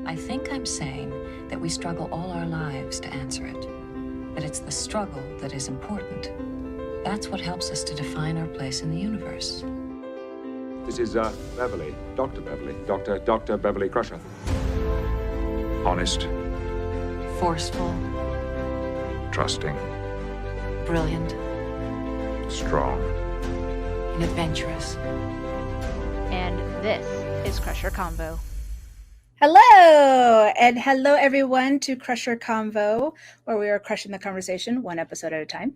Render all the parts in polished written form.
I think I'm saying that we struggle all our lives to answer it. That it's the struggle that is important. That's what helps us to define our place in the universe. This is Beverly, Dr. Beverly, Dr. Beverly Crusher. Honest. Forceful. Trusting. Brilliant. Strong. And adventurous. And this is Crusher Convo. Hello, and hello everyone to Crusher Convo, where we are crushing the conversation one episode at a time.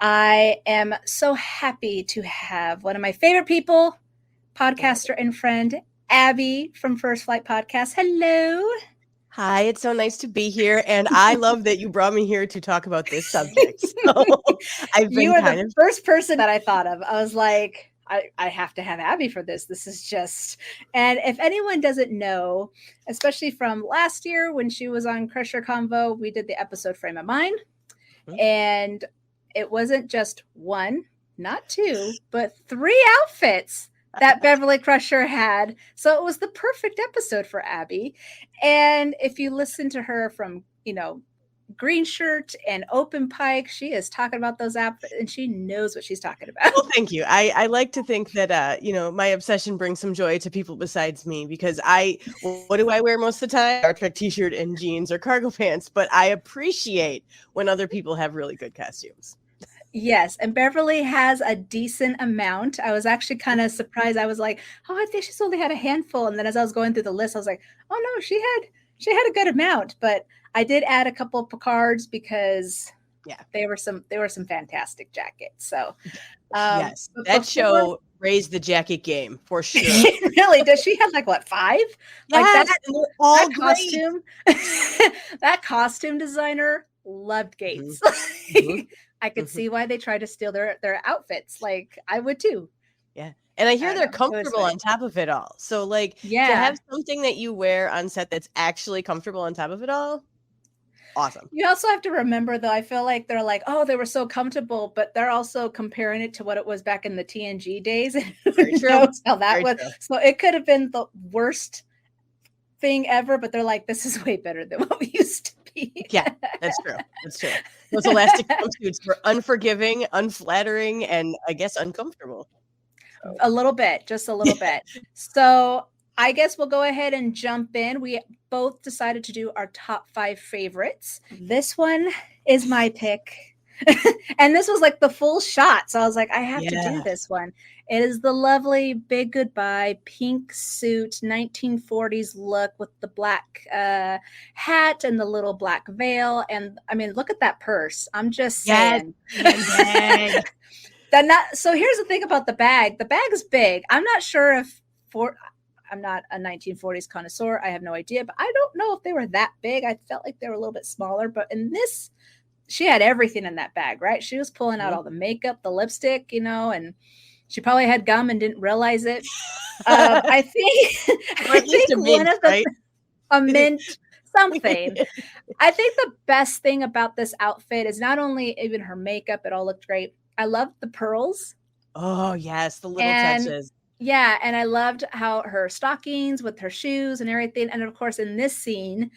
I am so happy to have one of my favorite people, podcaster and friend, Abby from First Flight Podcast. Hello. Hi, it's so nice to be here, and I love that you brought me here to talk about this subject. So I've been you are the first person that I thought of. I was like, I have to have Abby for this. This is just, and if anyone doesn't know, especially from last year when she was on Crusher Convo, we did the episode Frame of Mind, and it wasn't just one, not two, but 3 outfits that Beverly Crusher had. So it was the perfect episode for Abby. And if you listen to her from, Green Shirt and Open Pike, she is talking about those outfits and she knows what she's talking about. Well, thank you. I like to think that, my obsession brings some joy to people besides me, because what do I wear most of the time? Star Trek t-shirt and jeans or cargo pants, but I appreciate when other people have really good costumes. Yes, and Beverly has a decent amount. I was actually kind of surprised. I was like, oh, I think she's only had a handful. And then as I was going through the list, I was like, oh no, she had a good amount. But I did add a couple of Picards because they were some fantastic jackets. So yes, that show raised the jacket game for sure. Really? Does she have 5? Yes, that costume. That costume designer loved Gates. Mm-hmm. I could see why they try to steal their outfits. I would too. Yeah. And I hear they're comfortable on top of it all. So to have something that you wear on set that's actually comfortable on top of it all, awesome. You also have to remember, though, I feel like they're like, oh, they were so comfortable, but they're also comparing it to what it was back in the TNG days. Who knows how that was. True. So it could have been the worst thing ever, but they're like, this is way better than what we used to be. Yeah, that's true. That's true. Those elastic jumpsuits were unforgiving, unflattering, and I guess uncomfortable. So. A little bit, just a little bit. So I guess we'll go ahead and jump in. We both decided to do our top 5 favorites. This one is my pick. And this was the full shot. So I was like, I have to do this one. It is the lovely Big Goodbye pink suit, 1940s look with the black hat and the little black veil. And I mean, look at that purse. I'm just saying. Yes. So here's the thing about the bag. The bag is big. I'm not sure I'm not a 1940s connoisseur. I have no idea, but I don't know if they were that big. I felt like they were a little bit smaller, but in this, she had everything in that bag, right? She was pulling out all the makeup, the lipstick, and she probably had gum and didn't realize it. I think one of the a mint something. I think the best thing about this outfit is not only even her makeup; it all looked great. I loved the pearls. Oh yes, the little touches. Yeah, and I loved how her stockings with her shoes and everything. And of course, in this scene,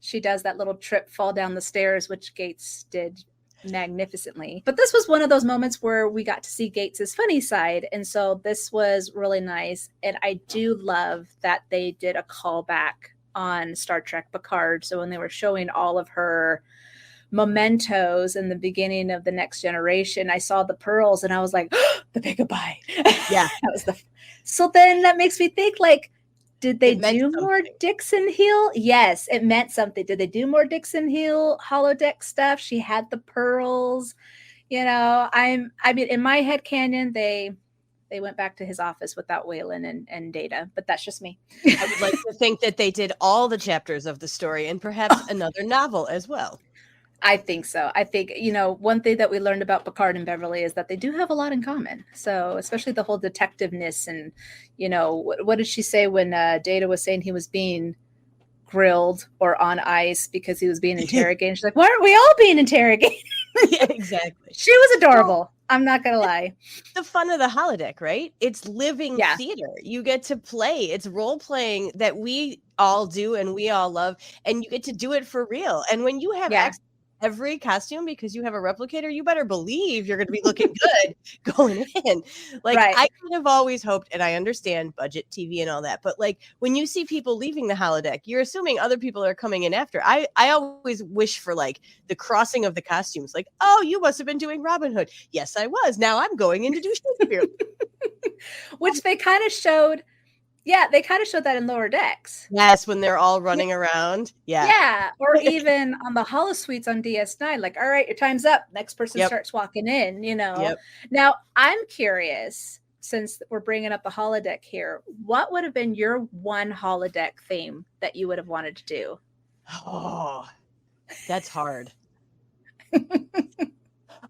she does that little trip fall down the stairs, which Gates did magnificently. But this was one of those moments where we got to see Gates's funny side. And so this was really nice. And I do love that they did a callback on Star Trek Picard. So when they were showing all of her mementos in the beginning of The Next Generation, I saw the pearls and I was like, oh, the Big Goodbye. Yeah. So then that makes me think did they do more Dixon Hill? Yes, it meant something. Did they do more Dixon Hill holodeck stuff? She had the pearls. I mean, in my headcanon, they went back to his office without Waylon and Data, but that's just me. I would like to think that they did all the chapters of the story and perhaps another novel as well. I think so. I think, one thing that we learned about Picard and Beverly is that they do have a lot in common. So especially the whole detectiveness and, what did she say when Data was saying he was being grilled or on ice because he was being interrogated? She's like, why aren't we all being interrogated? Yeah, exactly. She was adorable. I'm not gonna lie. The fun of the holodeck, right? It's living Yeah. theater. You get to play. It's role playing that we all do and we all love, and you get to do it for real. And when you have access to every costume because you have a replicator, you better believe you're going to be looking good going in. Like I kind of always hoped, and I understand budget TV and all that, but like when you see people leaving the holodeck, you're assuming other people are coming in after. I always wish for like the crossing of the costumes. Like, oh, you must have been doing Robin Hood. Yes, I was. Now I'm going in to do Shakespeare. Which they kind of showed. Yeah, they kind of showed that in Lower Decks. Yes, when they're all running around. Yeah. Yeah, or even on the holosuites on DS9, like, all right, your time's up. Next person starts walking in, you know. Now, I'm curious, since we're bringing up the holodeck here, what would have been your one holodeck theme that you would have wanted to do? Oh, that's hard.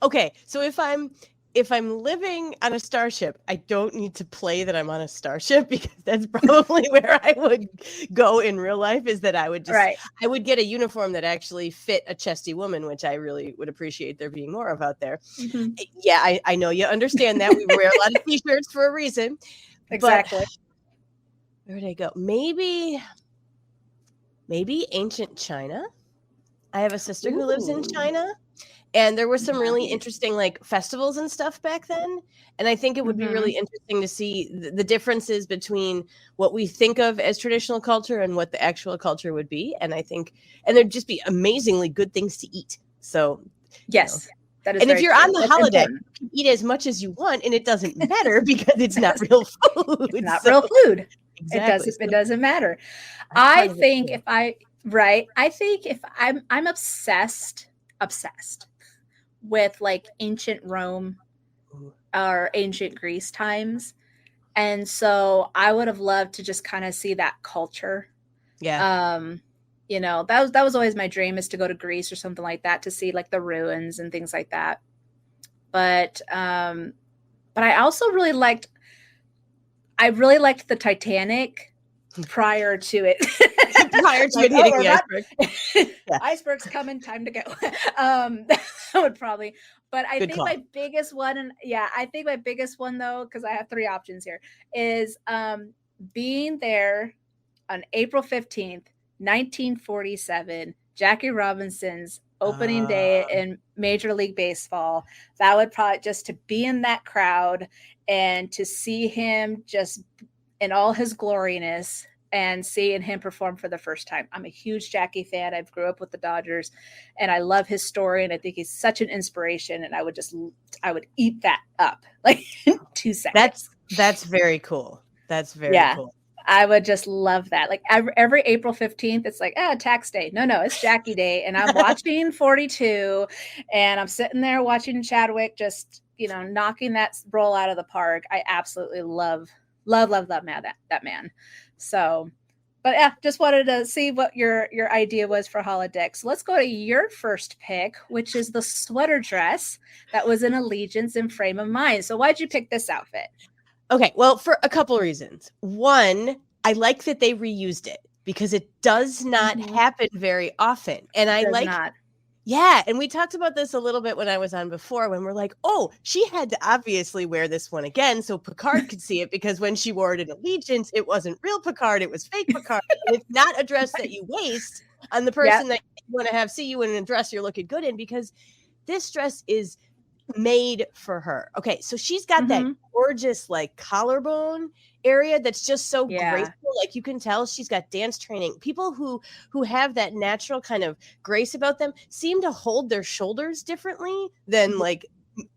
Okay, so if I'm living on a starship, I don't need to play that I'm on a starship because that's probably where I would go in real life, is that I would just, I would get a uniform that actually fit a chesty woman, which I really would appreciate there being more of out there. Mm-hmm. Yeah, I know you understand that. We wear a lot of t-shirts for a reason. Exactly. But where did I go? Maybe ancient China. I have a sister who lives in China. And there were some really interesting like festivals and stuff back then. And I think it would be really interesting to see the differences between what we think of as traditional culture and what the actual culture would be. And I think, and there'd just be amazingly good things to eat. So, yes, that is. And if you're on the holodeck, you can eat as much as you want and it doesn't matter because it's not real food. It's not real food. Exactly. It doesn't matter. I think if I'm obsessed with like ancient Rome or ancient Greece times. And so I would have loved to just kind of see that culture. Yeah. You know, that was always my dream, is to go to Greece or something like that to see like the ruins and things like that. But I also really liked the Titanic prior to it. Prior to it hitting the iceberg. Iceberg's coming, time to go. That would probably, but I think my biggest one, though, because I have three options here, is being there on April 15th, 1947, Jackie Robinson's opening day in Major League Baseball. That would probably, just to be in that crowd and to see him just in all his gloriness and seeing him perform for the first time. I'm a huge Jackie fan. I grew up with the Dodgers and I love his story. And I think he's such an inspiration. And I would eat that up like in 2 seconds. That's very cool. That's very cool. I would just love that. Like every April 15th, it's like, tax day. No, it's Jackie Day. And I'm watching 42 and I'm sitting there watching Chadwick just, you know, knocking that role out of the park. I absolutely love that man. So, but just wanted to see what your idea was for holodeck. So let's go to your first pick, which is the sweater dress that was in Allegiance and Frame of Mind. So why'd you pick this outfit? Okay, well, for a couple of reasons. One, I like that they reused it because it does not happen very often. And I like not. Yeah, and we talked about this a little bit when I was on before, when we're like, oh, she had to obviously wear this one again so Picard could see it, because when she wore it in Allegiance, it wasn't real Picard, it was fake Picard. And it's not a dress that you waste on the person that you want to have see you in a dress you're looking good in, because this dress is made for her. Okay, so she's got that gorgeous like collarbone area that's just so graceful. Like you can tell she's got dance training. People who have that natural kind of grace about them seem to hold their shoulders differently than like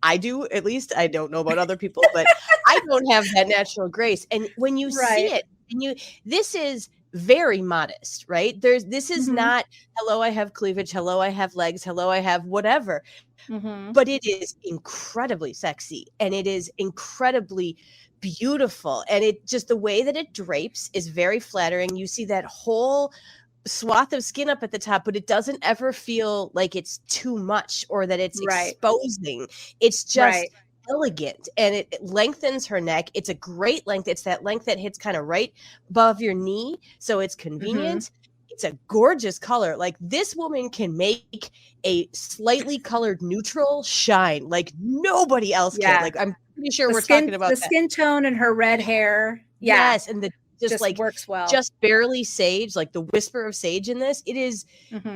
I do. At least I don't know about other people, but I don't have that natural grace. And when you see it, and this is very modest, right? This is not, hello, I have cleavage. Hello, I have legs. Hello, I have whatever. But it is incredibly sexy and it is incredibly beautiful. And it just, the way that it drapes is very flattering. You see that whole swath of skin up at the top, but it doesn't ever feel like it's too much or that it's exposing. It's just elegant, and it lengthens her neck. It's a great length. It's that length that hits kind of right above your knee, so it's convenient. it's a gorgeous color. Like this woman can make a slightly colored neutral shine like nobody else can. Like I'm pretty sure we're talking about the skin tone and her red hair. Yeah. Yes, and the just like works well. Just barely sage, like the whisper of sage in this. It is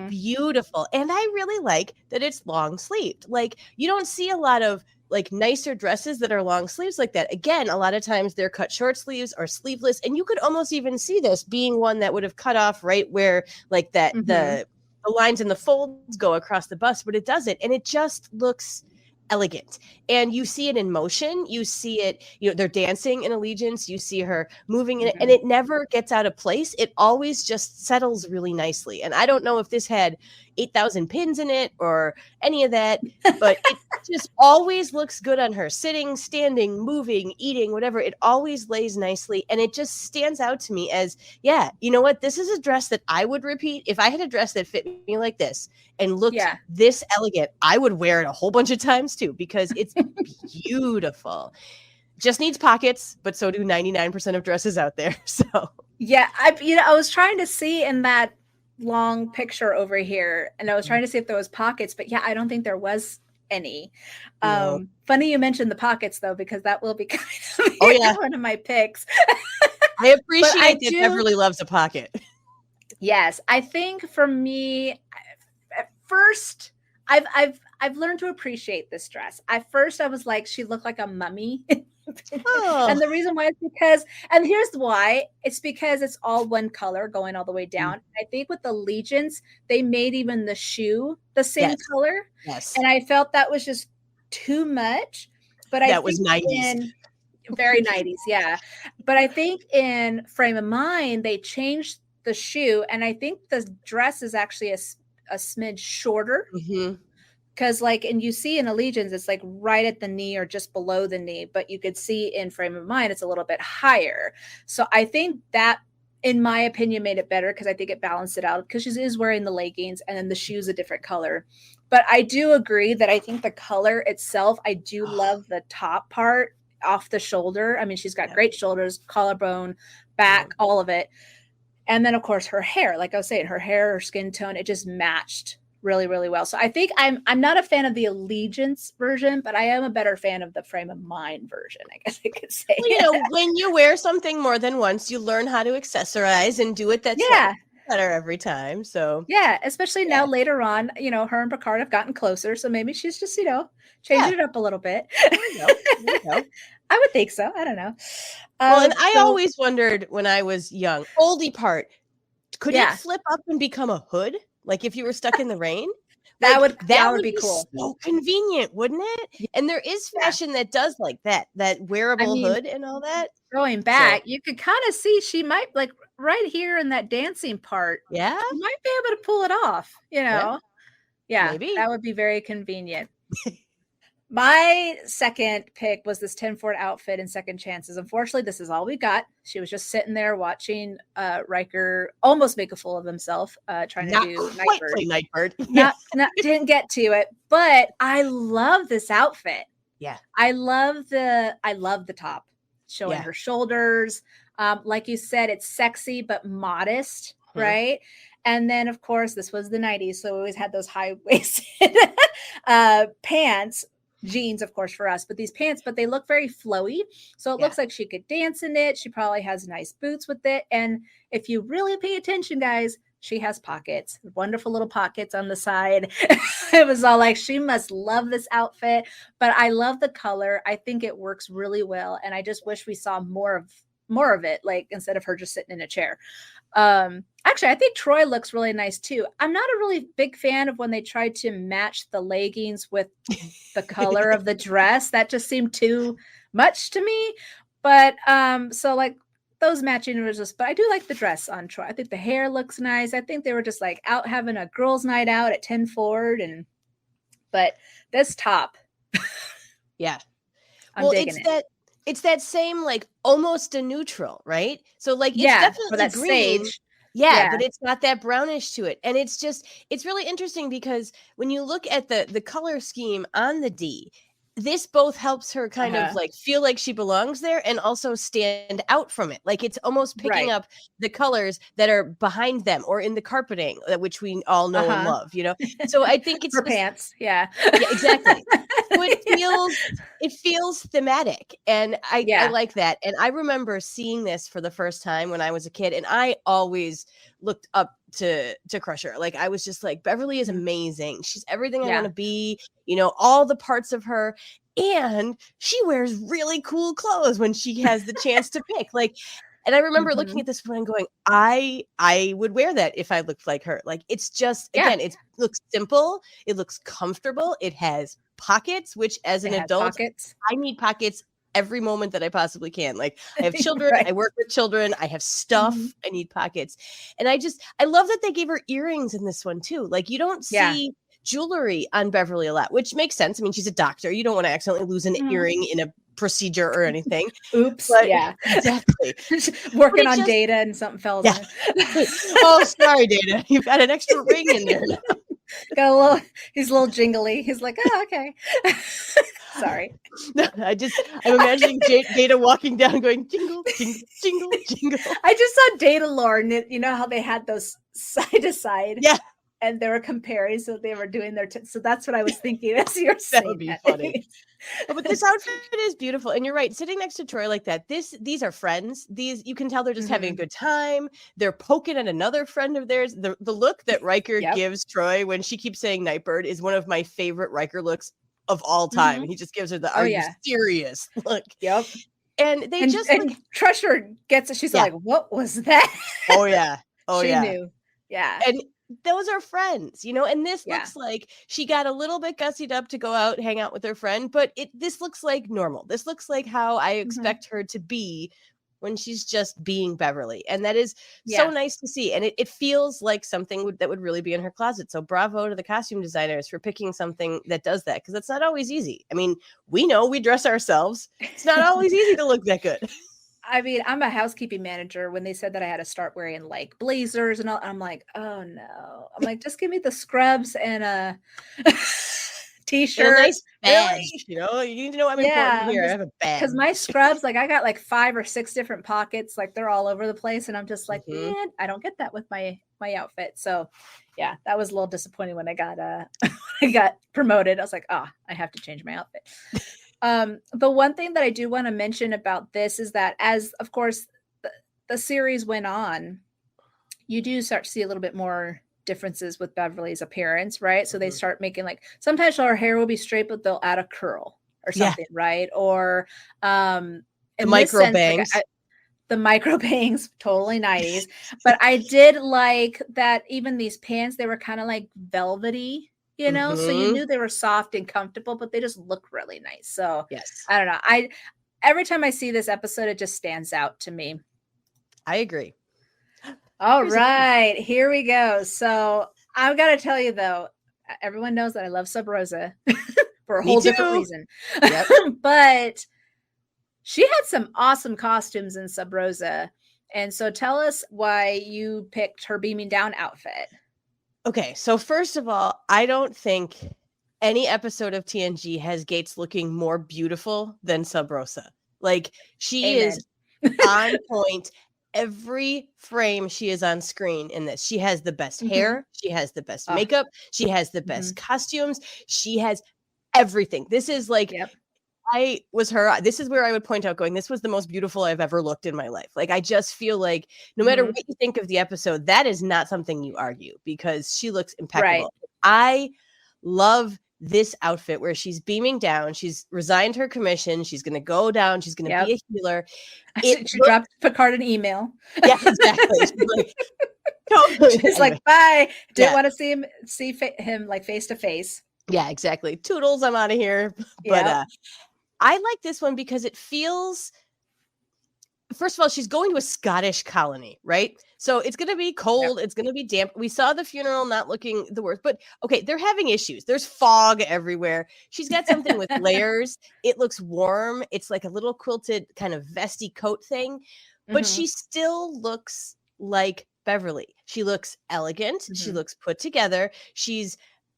beautiful. And I really like that it's long sleeved. Like you don't see a lot of like nicer dresses that are long sleeves like that. Again, a lot of times they're cut short sleeves or sleeveless. And you could almost even see this being one that would have cut off right where like that the lines and the folds go across the bust, but it doesn't. And it just looks elegant. And you see it in motion. You see it, they're dancing in Allegiance. You see her moving in it, and it never gets out of place. It always just settles really nicely. And I don't know if this had 8,000 pins in it or any of that, but it just always looks good on her. Sitting, standing, moving, eating, whatever. It always lays nicely. And it just stands out to me as, yeah, you know what? This is a dress that I would repeat. If I had a dress that fit me like this and looked this elegant, I would wear it a whole bunch of times too, because it's beautiful. Just needs pockets, but so do 99% of dresses out there. So yeah, I was trying to see in that long picture over here, and I was trying to see if there was pockets, but yeah, I don't think there was any. No. Funny you mentioned the pockets though, because that will be kind of one of my picks. I appreciate that Beverly loves a pocket. Yes, I think for me, at first, I've learned to appreciate this dress. At first, I was like, she looked like a mummy. And the reason why is because, and here's why, it's because it's all one color going all the way down. I think with Allegiance, they made even the shoe the same color. Yes. And I felt that was just too much. But that was 90s. Very 90s, yeah. But I think in Frame of Mind, they changed the shoe, and I think the dress is actually a smidge shorter. Because and you see in Allegiance, it's like right at the knee or just below the knee, but you could see in Frame of Mind, it's a little bit higher. So I think that, in my opinion, made it better, because I think it balanced it out, because she is wearing the leggings and then the shoe's a different color. But I do agree that I think the color itself, I do love the top part off the shoulder. I mean, she's got great shoulders, collarbone, back, all of it. And then of course her hair, like I was saying, her hair, her skin tone, it just matched really, really well. So I think I'm not a fan of the Allegiance version, but I am a better fan of the Frame of Mind version, I guess I could say. Well, when you wear something more than once, you learn how to accessorize and do it better every time. So yeah, especially now later on, her and Picard have gotten closer, so maybe she's just changing it up a little bit. There you go. I would think so. I don't know. Well, and I always wondered when I was young, oldie part, could it flip up and become a hood? Like if you were stuck in the rain? That would be cool. So convenient, wouldn't it? And there is fashion that does like that wearable hood and all that. Going back, you could kind of see she might, like right here in that dancing part. Yeah. She might be able to pull it off, Yeah, maybe. That would be very convenient. My second pick was this Tim Ford outfit in Second Chances. Unfortunately, this is all we got. She was just sitting there watching Riker almost make a fool of himself, trying to do Nightbird. Didn't get to it, but I love this outfit. Yeah, I love the top, showing her shoulders. Like you said, it's sexy but modest, right? And then, of course, this was the 90s, so we always had those high-waisted pants. Jeans, of course, for us, but these pants, but they look very flowy. So it looks like she could dance in it. She probably has nice boots with it. And if you really pay attention, guys, she has pockets, wonderful little pockets on the side. It was all like, she must love this outfit, but I love the color. I think it works really well. And I just wish we saw more of it, like instead of her just sitting in a chair. Actually, I think Troy looks really nice too. I'm not a really big fan of when they tried to match the leggings with the color of the dress. That just seemed too much to me. But so like those matching was just, but I do like the dress on Troy. I think the hair looks nice. I think they were just like out having a girls' night out at 10 Ford, but this top. Yeah. I'm digging it. It's that same, like, almost a neutral, right? So, like, it's definitely for that green. sage. Yeah, but it's got that brownish to it. And it's really interesting because when you look at the color scheme on the D, this both helps her kind of like feel like she belongs there and also stand out from it. Like it's almost picking up the colors that are behind them or in the carpeting, which we all know and love, you know? So I think it's her pants. Yeah. Yeah, exactly. So it feels thematic, and I like that. And I remember seeing this for the first time when I was a kid, and I always looked up to Crusher. Like I was just like, Beverly is amazing. She's everything I want to be, you know, all the parts of her. And she wears really cool clothes when she has the chance to pick. Like, and I remember looking at this one and going, I would wear that if I looked like her. Like it's just, again, it looks simple. It looks comfortable. It has pockets, which as an adult, I need pockets every moment that I possibly can. Like I have children, I work with children, I have stuff, I need pockets. And I love that they gave her earrings in this one too. Like you don't see jewelry on Beverly a lot, which makes sense. I mean, she's a doctor. You don't want to accidentally lose an earring in a procedure or anything. Oops. But, yeah. Exactly. Working on Data and something fell down. Oh, sorry, Data. You've got an extra ring in there now. Got he's a little jingly. He's like, oh, okay. Sorry. I'm imagining Data walking down going jingle, jingle, jingle, jingle. I just saw Data lore, and you know how they had those side to side. Yeah. And they were comparing, so they were doing their so that's what I was thinking as you're saying. That would be funny. But this outfit is beautiful, and you're right. Sitting next to Troy like that, these are friends. These you can tell they're just having a good time. They're poking at another friend of theirs. The look that Riker gives Troy when she keeps saying Nightbird is one of my favorite Riker looks of all time. He just gives her the "Are you serious?" look. Yep. And they and Crusher gets it. She's like, "What was that?" Oh yeah. Oh she yeah. knew. Yeah. And those are friends, you know, and this looks like she got a little bit gussied up to go out, hang out with her friend, but this looks like normal. This looks like how I expect her to be when she's just being Beverly. And that is so nice to see. And it feels like something that would really be in her closet. So bravo to the costume designers for picking something that does that, because it's not always easy. I mean, we know we dress ourselves. It's not always easy to look that good. I mean, I'm a housekeeping manager. When they said that I had to start wearing like blazers and all, I'm like, oh no. I'm like, just give me the scrubs and a t-shirt. And a nice badge, you know? You need to know I'm important here. I have a badge. Because my scrubs, like I got like 5 or 6 different pockets, like they're all over the place. And I'm just like, man, I don't get that with my outfit. So yeah, that was a little disappointing when I got promoted. I was like, I have to change my outfit. The one thing that I do want to mention about this is that as, of course, the series went on, you do start to see a little bit more differences with Beverly's appearance, right? So they start making like, sometimes her hair will be straight, but they'll add a curl or something, right? Or the micro bangs. Like, the micro bangs, totally 90s. But I did like that even these pants, they were kind of like velvety. You know, so you knew they were soft and comfortable, but they just look really nice. So yes, I don't know. Every time I see this episode, it just stands out to me. I agree. All right, here we go. So I've got to tell you though, everyone knows that I love Sub Rosa for a whole different reason. Yep. But she had some awesome costumes in Sub Rosa. And so tell us why you picked her beaming down outfit. Okay, so first of all, I don't think any episode of TNG has Gates looking more beautiful than Sub Rosa. Like, she is on point every frame she is on screen in this. She has the best hair. She has the best makeup. She has the best costumes. She has everything. This is like... I was her. This is where I would point out going, this was the most beautiful I've ever looked in my life. Like, I just feel like no matter what you think of the episode, that is not something you argue because she looks impeccable. Right. I love this outfit where she's beaming down. She's resigned her commission. She's going to go down. She's going to be a healer. She dropped Picard an email. Yeah, exactly. She's like, totally. She's like, bye. Didn't want to see him like face to face. Yeah, exactly. Toodles, I'm out of here. But I like this one because it feels, first of all, she's going to a Scottish colony, right? So it's going to be cold. It's going to be damp. We saw the funeral not looking the worst, but okay, they're having issues. There's fog everywhere. She's got something with layers. It looks warm. It's like a little quilted kind of vesty coat thing, but she still looks like Beverly. She looks elegant. She looks put together.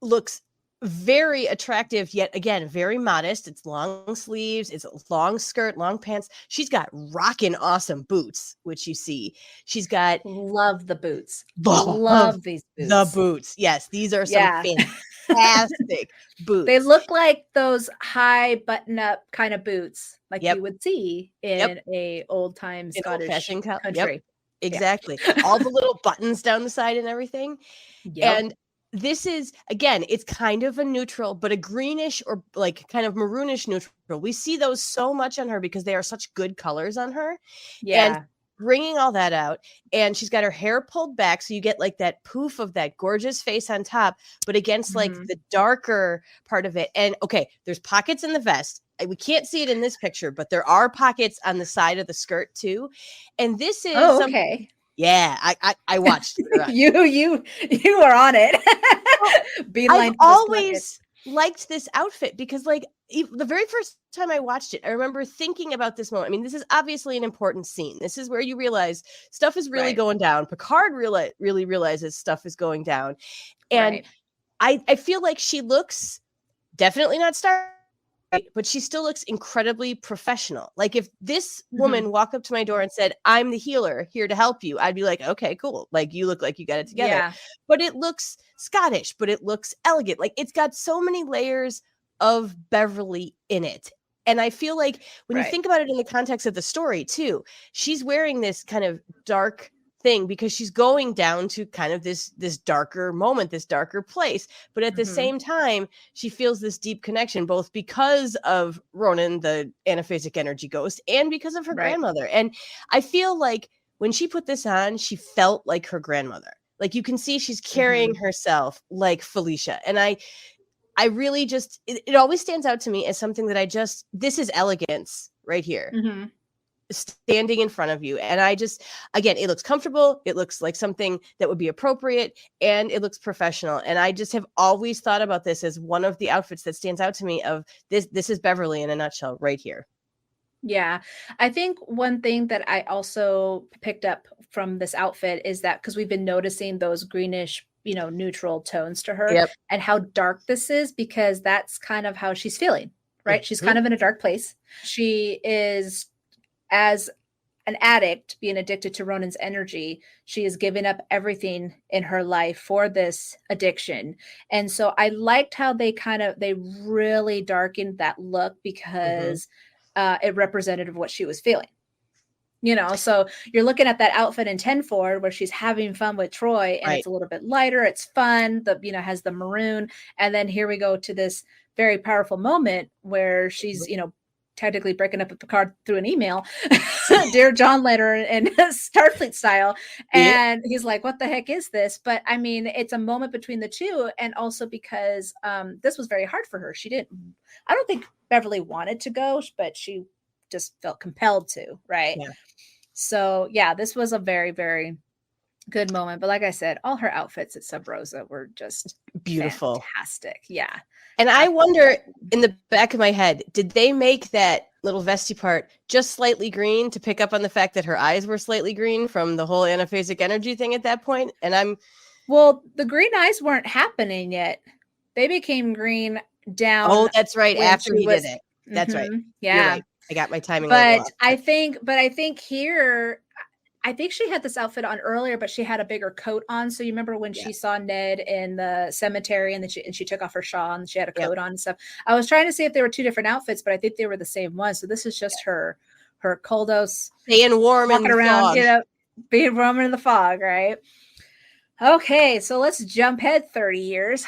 Looks very attractive, yet again, very modest. It's long sleeves, it's a long skirt, long pants. She's got rockin' awesome boots, which you see. She's got Love the boots. love Love these boots. the boots. Yes, these are some Yeah. fantastic boots. They look like those high button up kind of boots like Yep. you would see in a old time An Scottish old-fashioned country. Yep, exactly. All the little buttons down the side and everything. Yep. And this is, again, it's kind of a neutral, but a greenish or like kind of maroonish neutral. We see those so much on her because they are such good colors on her. Yeah. And bringing all that out, and she's got her hair pulled back, so you get like that poof of that gorgeous face on top, but against like the darker part of it. And okay, there's pockets in the vest. We can't see it in this picture, but there are pockets on the side of the skirt too. And this is okay. Yeah, I watched it. You are on it. I've always liked this outfit because like the very first time I watched it, I remember thinking about this moment. I mean, this is obviously an important scene. This is where you realize stuff is really going down. Picard really realizes stuff is going down. And I feel like she looks definitely not Star, but she still looks incredibly professional. Like if this woman walked up to my door and said, "I'm the healer here to help you," I'd be like, "Okay, cool. Like you look like you got it together." Yeah. But it looks Scottish, but it looks elegant. Like it's got so many layers of Beverly in it. And I feel like when you think about it in the context of the story too, she's wearing this kind of dark thing because she's going down to kind of this darker moment, this darker place. But at the same time, she feels this deep connection, both because of Ronan, the anaphasic energy ghost, and because of her grandmother. And I feel like when she put this on, she felt like her grandmother. Like you can see she's carrying herself like Felicia. And I really just, it always stands out to me as something that this is elegance right here. Standing in front of you. And I just, again, it looks comfortable. It looks like something that would be appropriate, and it looks professional. And I just have always thought about this as one of the outfits that stands out to me of this is Beverly in a nutshell right here. Yeah. I think one thing that I also picked up from this outfit is that because we've been noticing those greenish, neutral tones to her and how dark this is, because that's kind of how she's feeling, right? She's kind of in a dark place. She is, as an addict being addicted to Ronan's energy, she is giving up everything in her life for this addiction. And so I liked how they really darkened that look because it represented what she was feeling. So you're looking at that outfit in 10-4 where she's having fun with Troy, and it's a little bit lighter. It's fun. Has the maroon. And then here we go to this very powerful moment where she's, technically breaking up with Picard through an email, Dear John letter in Starfleet style. And he's like, what the heck is this? But I mean, it's a moment between the two. And also because this was very hard for her. I don't think Beverly wanted to go, but she just felt compelled to. Right. Yeah. So this was a very, very good moment. But like I said, all her outfits at Sub Rosa were just beautiful. Fantastic. Yeah. And I wonder, in the back of my head, did they make that little vesty part just slightly green to pick up on the fact that her eyes were slightly green from the whole anaphasic energy thing at that point? And well, the green eyes weren't happening yet. They became green down. Oh, that's right. After he did it. That's right. Yeah. Right. I got my timing. But I think here, I think she had this outfit on earlier, but she had a bigger coat on. So you remember when she saw Ned in the cemetery, and then she took off her shawl and she had a coat on and stuff. I was trying to see if they were two different outfits, but I think they were the same one. So this is just her Koldos staying warm, walking around, being warm in the fog, right? Okay, so let's jump ahead 30 years.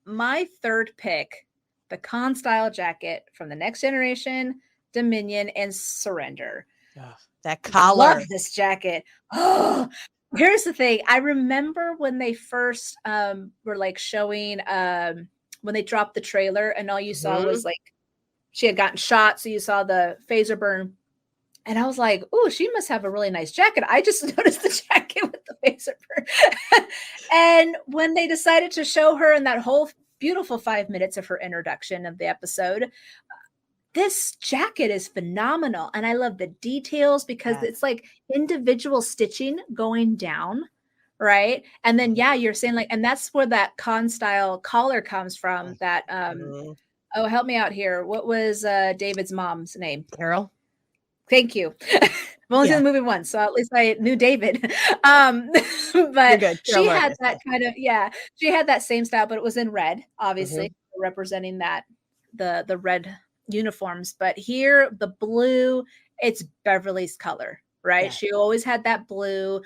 My third pick, the Khan style jacket from the Next Generation, Dominion, and Surrender. Oh, that collar. I love this jacket. Oh, here's the thing. I remember when they first were like showing when they dropped the trailer, and all you saw was like she had gotten shot, so you saw the phaser burn. And I was like, oh, she must have a really nice jacket. I just noticed the jacket with the phaser burn. And when they decided to show her in that whole beautiful 5 minutes of her introduction of the episode, this jacket is phenomenal. And I love the details because it's like individual stitching going down right? And then you're saying like, and that's where that con style collar comes from. That oh, help me out here. What was David's mom's name? Carol. Thank you. I've only seen the movie once, so at least I knew David. But she had that kind of she had that same style, but it was in red, obviously representing that the red uniforms. But here, the blue, it's Beverly's color. Right. Yeah. She always had that blue.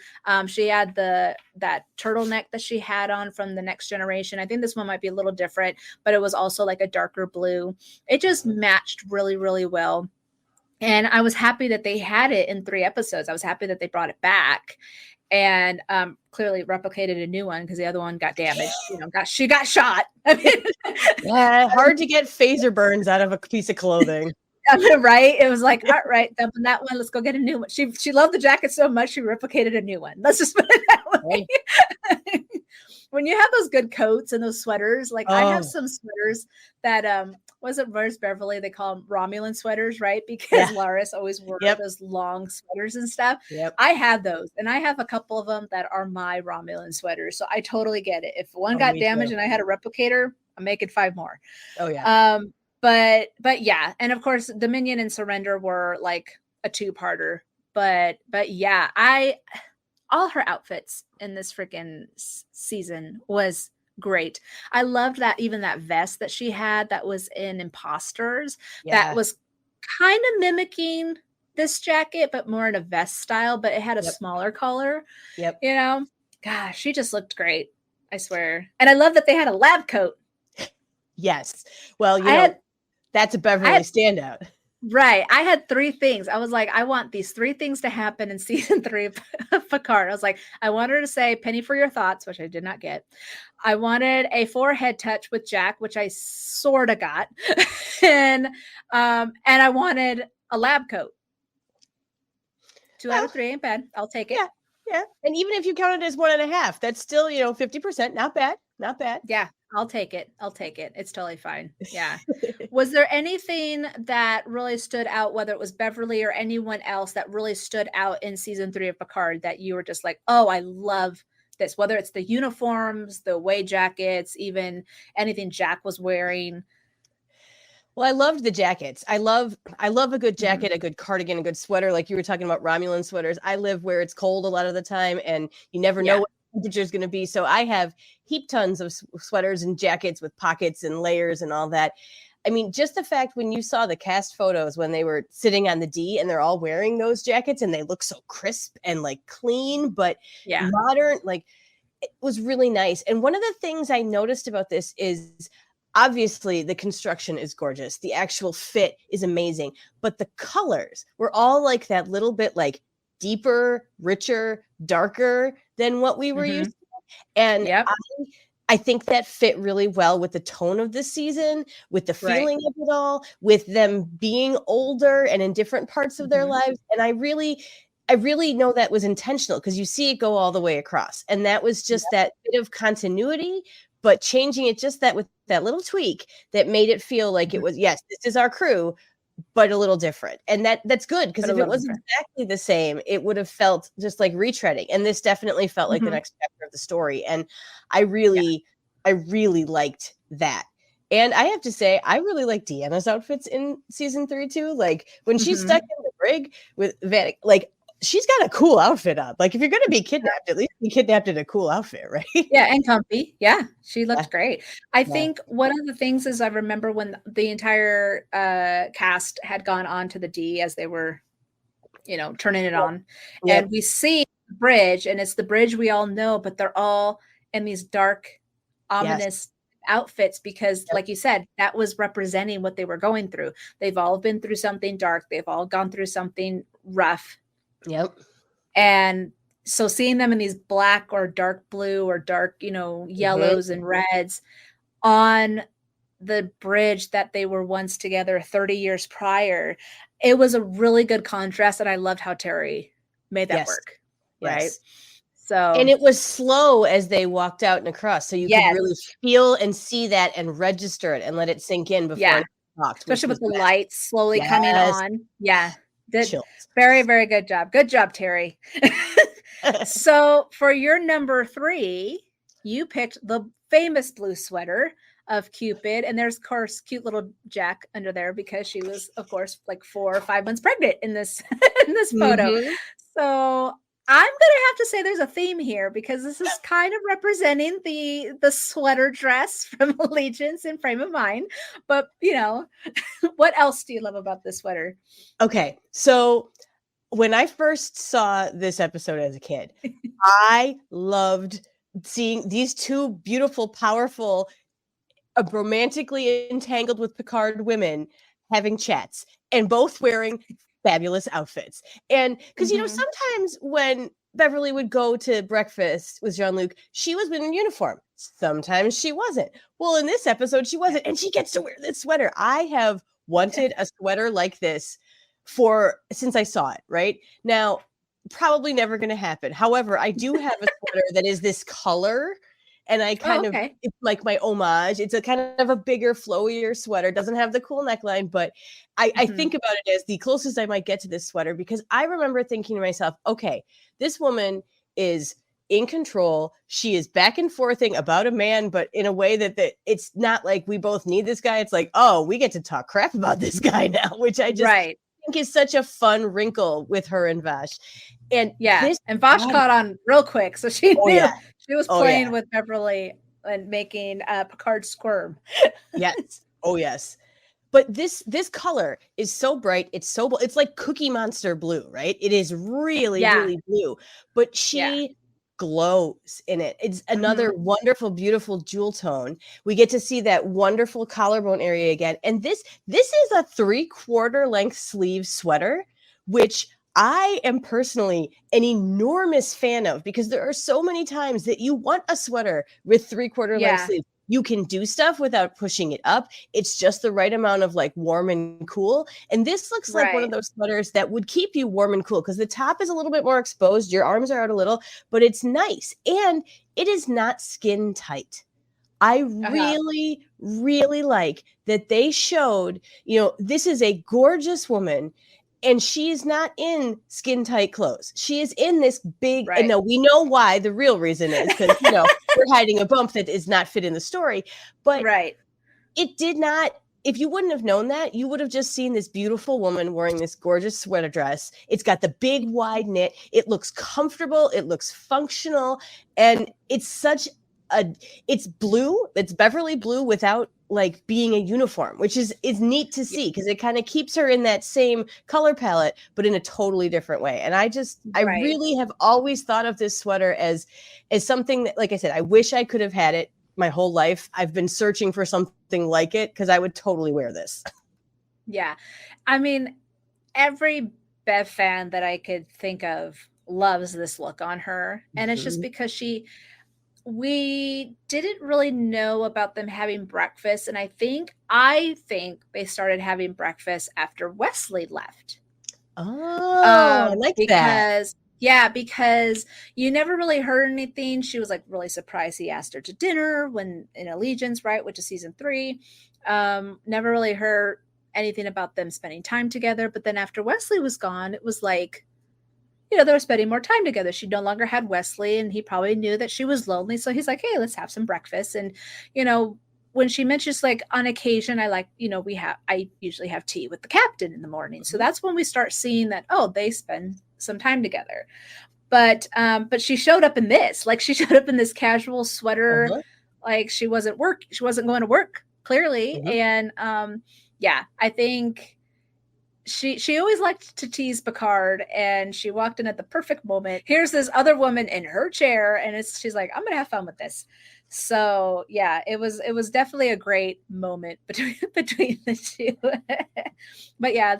She had that turtleneck that she had on from the Next Generation. I think this one might be a little different, but it was also like a darker blue. It just matched really, really well. And I was happy that they had it in 3 episodes. I was happy that they brought it back and clearly replicated a new one because the other one got damaged. She got shot. I mean, hard to get phaser burns out of a piece of clothing. Right? It was like, all right, dumping that one. Let's go get a new one. She loved the jacket so much she replicated a new one. Let's just put it that way. Right. When you have those good coats and those sweaters, like I have some sweaters that where's Beverly? They call them Romulan sweaters, right? Because Laris always wore those long sweaters and stuff. Yep. I have those, and I have a couple of them that are my Romulan sweaters. So I totally get it. If one got damaged and I had a replicator, I'm making 5 more. Oh yeah. But yeah, and of course Dominion and Surrender were like a 2-parter. But yeah, all her outfits in this freaking season was great. I loved that, even that vest that she had that was in Imposters that was kind of mimicking this jacket, but more in a vest style, but it had a smaller collar. Yep. Gosh, she just looked great. I swear. And I love that they had a lab coat. Yes. Well, that's a Beverly standout. Right. I had 3 things. I was like, I want these 3 things to happen in season 3 of Picard. I was like, I wanted her to say penny for your thoughts, which I did not get. I wanted a forehead touch with Jack, which I sort of got. and I wanted a lab coat. 2 out of 3 ain't bad. I'll take it. Yeah. And even if you count it as 1.5, that's still, 50%. Not bad. Not bad. Yeah. I'll take it. It's totally fine. Yeah. Was there anything that really stood out, whether it was Beverly or anyone else that really stood out in season 3 of Picard that you were just like, oh, I love this, whether it's the uniforms, the away jackets, even anything Jack was wearing? Well, I loved the jackets. I love a good jacket, a good cardigan, a good sweater. Like you were talking about Romulan sweaters. I live where it's cold a lot of the time and you never know what temperature is going to be. So I have heap tons of sweaters and jackets with pockets and layers and all that. I mean, just the fact when you saw the cast photos when they were sitting on the D and they're all wearing those jackets and they look so crisp and like clean, but modern, like it was really nice. And one of the things I noticed about this is obviously the construction is gorgeous. The actual fit is amazing, but the colors were all like that little bit like deeper, richer, darker than what we were used to. And I think that fit really well with the tone of this season, with the feeling of it all, with them being older and in different parts of their lives. And I really know that was intentional because you see it go all the way across. And that was just that bit of continuity, but changing it just that with that little tweak that made it feel like it was, yes, this is our crew, but a little different. And that's good because if it was exactly the same, it would have felt just like retreading. And this definitely felt like the next chapter of the story. And I really liked that. And I have to say, I really like Deanna's outfits in season 3 too. Like when she's stuck in the brig with Vanek, like she's got a cool outfit up. Like if you're going to be kidnapped, at least be kidnapped in a cool outfit, right? Yeah, and comfy. Yeah, she looked great. I think one of the things is I remember when the entire cast had gone on to the D as they were, turning it on. And we see the bridge, and it's the bridge we all know, but they're all in these dark, ominous outfits because like you said, that was representing what they were going through. They've all been through something dark. They've all gone through something rough. Yep. And so seeing them in these black or dark blue or dark, yellows and reds on the bridge that they were once together 30 years prior, it was a really good contrast. And I loved how Terry made that work. Right. So, and it was slow as they walked out and across. So you could really feel and see that and register it and let it sink in before it talked. Especially with the lights slowly coming on. Yeah. Very, very good job. Good job, Terry. So for your number 3, you picked the famous blue sweater of Cupid, and there's of course cute little Jack under there because she was of course like 4 or 5 months pregnant in this in this photo. Mhm. So I'm gonna have to say there's a theme here because this is kind of representing the sweater dress from Allegiance in Frame of Mind. But what else do you love about this sweater? Okay, so when I first saw this episode as a kid, I loved seeing these two beautiful, powerful, romantically entangled with Picard women having chats and both wearing fabulous outfits. And because, sometimes when Beverly would go to breakfast with Jean-Luc, she was in uniform. Sometimes she wasn't. Well, in this episode, she wasn't. And she gets to wear this sweater. I have wanted a sweater like this since I saw it, right? Now, probably never going to happen. However, I do have a sweater that is this color, and I kind of, it's like my homage. It's a kind of a bigger, flowier sweater. It doesn't have the cool neckline, but I think about it as the closest I might get to this sweater because I remember thinking to myself, okay, this woman is in control. She is back and forthing about a man, but in a way that it's not like we both need this guy. It's like, oh, we get to talk crap about this guy now, which I just think is such a fun wrinkle with her and Vash. And and Vash caught on real quick, so she knew she was playing with Beverly and making Picard squirm. Yes. Oh yes. But this color is so bright. It's like Cookie Monster blue, right? It is really, really blue. But she glows in it. It's another wonderful, beautiful jewel tone. We get to see that wonderful collarbone area again. And this is a 3/4 length sleeve sweater, which I am personally an enormous fan of because there are so many times that you want a sweater with 3/4 length sleeves. You can do stuff without pushing it up. It's just the right amount of like warm and cool. And this looks like one of those sweaters that would keep you warm and cool because the top is a little bit more exposed. Your arms are out a little, but it's nice. And it is not skin tight. I really, really like that they showed, this is a gorgeous woman. And she's not in skin tight clothes. She is in this big, and no, we know why. The real reason is because, we're hiding a bump that is not fit in the story. But it did not, if you wouldn't have known that, you would have just seen this beautiful woman wearing this gorgeous sweater dress. It's got the big wide knit. It looks comfortable. It looks functional. And it's it's blue. It's Beverly blue without like being a uniform, which is neat to see because it kind of keeps her in that same color palette, but in a totally different way. And I really have always thought of this sweater as something that, like I said, I wish I could have had it my whole life. I've been searching for something like it because I would totally wear this. Yeah. I mean, every Bev fan that I could think of loves this look on her. And it's just because we didn't really know about them having breakfast. And I think they started having breakfast after Wesley left. Oh, I like that. Yeah, because you never really heard anything. She was like really surprised he asked her to dinner when in Allegiance, right? Which is season 3. Never really heard anything about them spending time together. But then after Wesley was gone, it was like, they were spending more time together. She no longer had Wesley, and he probably knew that she was lonely. So he's like, hey, let's have some breakfast. And, when she mentions like on occasion, I usually have tea with the captain in the morning. So that's when we start seeing that, they spend some time together. But she showed up in this, like she showed up in this casual sweater, like she wasn't going to work clearly. And I think she always liked to tease Picard, and she walked in at the perfect moment. Here's this other woman in her chair, and she's like, I'm gonna have fun with this. So yeah, it was definitely a great moment between the two. But yeah,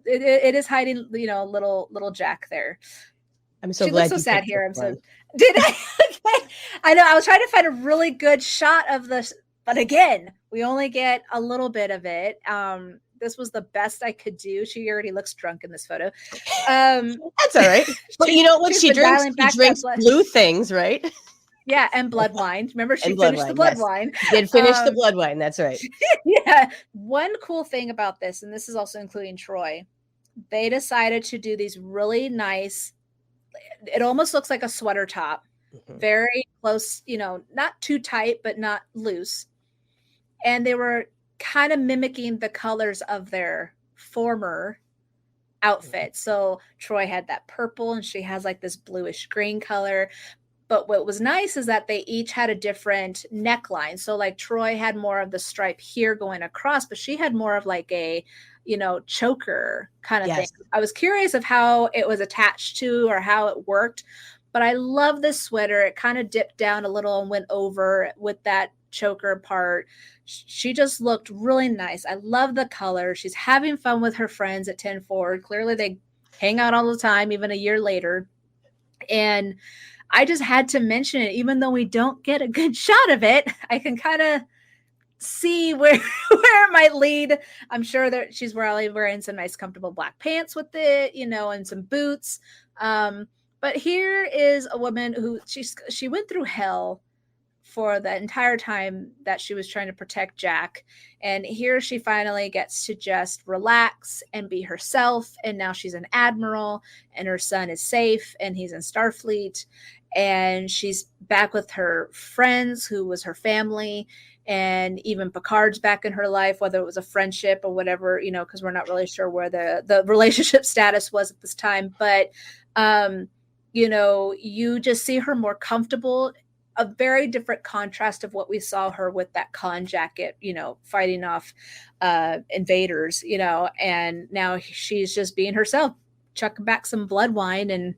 it is hiding, little Jack there. I'm so she glad. Looks so sad here. Did I? Okay. I know. I was trying to find a really good shot of this, but again, we only get a little bit of it. This was the best I could do. She already looks drunk in this photo. That's all right. But you know what she drinks? She drinks blue things, right? Yeah, and blood wine. Remember, she finished the blood wine. She did finish the blood wine. That's right. Yeah. One cool thing about this, and this is also including Troy, they decided to do these really nice it almost looks like a sweater top, very close, not too tight, but not loose. And they were kind of mimicking the colors of their former outfit. So Troy had that purple and she has like this bluish green color. But what was nice is that they each had a different neckline. So like Troy had more of the stripe here going across, but she had more of like a, choker kind of thing. I was curious of how it was attached to or how it worked, but I love this sweater. It kind of dipped down a little and went over with that choker part. She just looked really nice. I love the color. She's having fun with her friends at 10 Forward. Clearly they hang out all the time, even a year later. And I just had to mention it, even though we don't get a good shot of it. I can kind of see where it might lead. I'm sure that she's wearing some nice comfortable black pants with it, and some boots. But here is a woman who she went through hell for the entire time that she was trying to protect Jack. And here she finally gets to just relax and be herself. And now she's an admiral and her son is safe and he's in Starfleet. And she's back with her friends, who was her family. And even Picard's back in her life, whether it was a friendship or whatever, because we're not really sure where the relationship status was at this time. But, you just see her more comfortable, a very different contrast of what we saw her with that con jacket, fighting off invaders, and now she's just being herself, chucking back some blood wine and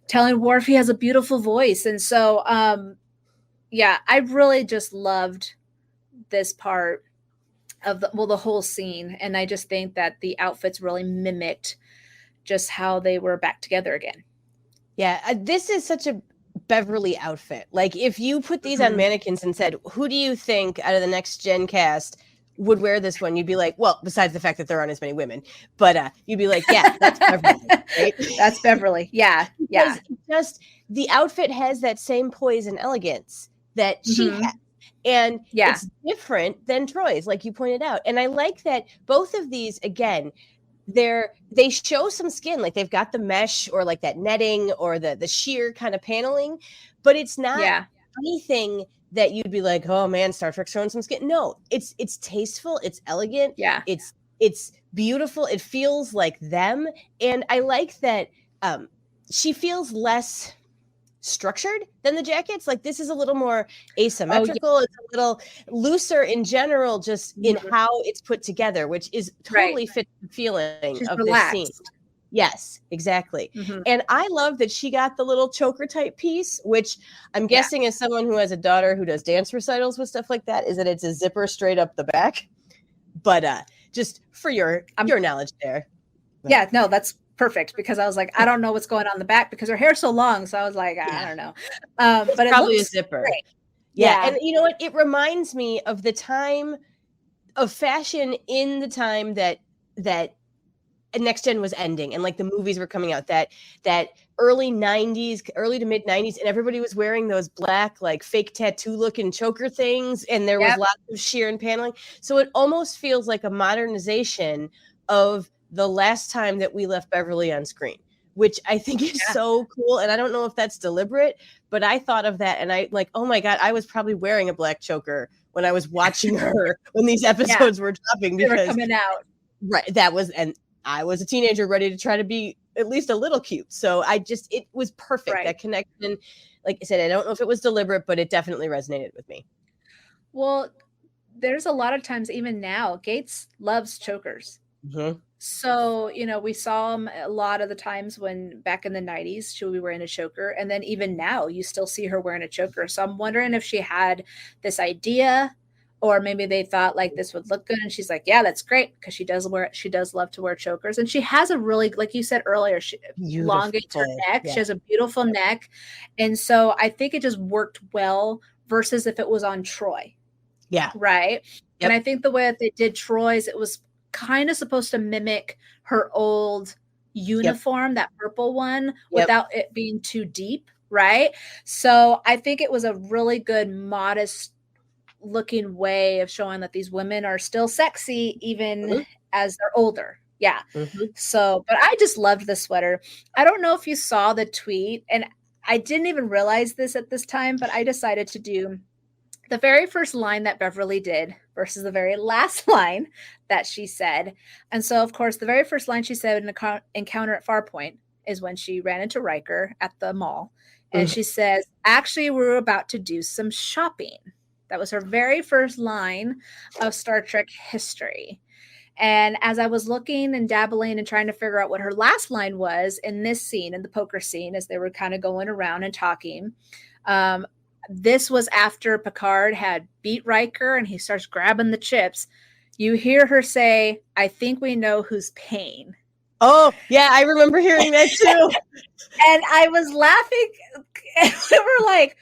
telling Worf he has a beautiful voice. And so, I really just loved this part of the whole scene. And I just think that the outfits really mimicked just how they were back together again. Yeah, this is such a Beverly outfit. Like, if you put these on mannequins and said, who do you think out of the next gen cast would wear this one? You'd be like, well, besides the fact that there aren't as many women, but you'd be like, yeah, that's Beverly, right? That's Beverly. Yeah. Yeah. Just the outfit has that same poise and elegance that she has. And it's different than Troy's, like you pointed out. And I like that both of these, again, they show some skin, like they've got the mesh or like that netting or the sheer kind of paneling, but it's not anything that you'd be like, oh man, Star Trek's showing some skin. No, it's tasteful, it's elegant, it's beautiful, it feels like them. And I like that she feels less structured than the jackets. Like, this is a little more asymmetrical. It's a little looser in general, just in how it's put together, which is totally fits the feeling of relaxed. This scene. Yes, exactly. And I love that she got the little choker type piece, which I'm guessing as someone who has a daughter who does dance recitals with stuff like that, is that it's a zipper straight up the back. But just for your knowledge there. Yeah, no, that's perfect, because I was like, I don't know what's going on in the back because her hair's so long. So I was like, I don't know. But it's probably a zipper. Great. Yeah. And you know what? It reminds me of the time of fashion in the time that Next Gen was ending and like the movies were coming out, that early to mid 90s, and everybody was wearing those black, like fake tattoo looking choker things. And there was lots of sheer and paneling. So it almost feels like a modernization of the last time that we left Beverly on screen, which I think is so cool. And I don't know if that's deliberate, but I thought of that and I like, oh my God, I was probably wearing a black choker when I was watching her when these episodes were dropping, because they were coming out. Right. And I was a teenager ready to try to be at least a little cute. So it was perfect. Right. That connection. Like I said, I don't know if it was deliberate, but it definitely resonated with me. Well, there's a lot of times, even now, Gates loves chokers. So, we saw him a lot of the times when back in the 90s, she would be wearing a choker. And then even now, you still see her wearing a choker. So I'm wondering if she had this idea, or maybe they thought like this would look good. And she's like, yeah, that's great. Because she does love to wear chokers. And she has a really, like you said earlier, she elongates her neck. Yeah. She has a beautiful neck. And so I think it just worked well versus if it was on Troy. Yeah. Right. Yep. And I think the way that they did Troy's, it was kind of supposed to mimic her old uniform, that purple one, without it being too deep, right? So I think it was a really good, modest looking way of showing that these women are still sexy even as they're older, Yeah. Mhm. So, but I just loved the sweater. I don't know if you saw the tweet, and I didn't even realize this at this time, but I decided to do the very first line that Beverly did versus the very last line that she said. And so, of course, the very first line she said in Encounter at Farpoint is when she ran into Riker at the mall. And she says, actually, we're about to do some shopping. That was her very first line of Star Trek history. And as I was looking and dabbling and trying to figure out what her last line was in this scene, in the poker scene, as they were kind of going around and talking, this was after Picard had beat Riker and he starts grabbing the chips. You hear her say, I think we know who's paying. Oh, yeah, I remember hearing that too. And I was laughing. And we were like,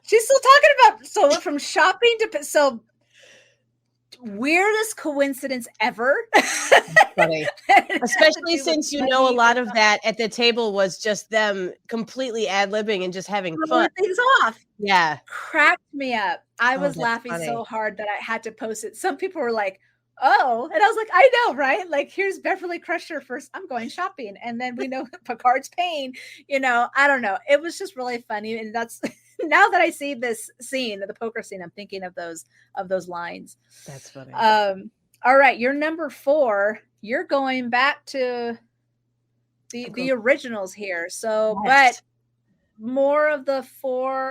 she's still talking about, so from shopping to, so weirdest coincidence ever. Funny. Especially since you know a lot of that at the table was just them completely ad-libbing and just having fun. Things off. Yeah. Cracked me up. I was laughing so hard that I had to post it. Some people were like, oh, and I was like, I know, right? Like, here's Beverly Crusher first. I'm going shopping. And then we know Picard's paying, I don't know. It was just really funny. And that's now that I see this scene, the poker scene, I'm thinking of those lines. That's funny. All right. You're number 4. You're going back to the originals here. So, yes. But more of the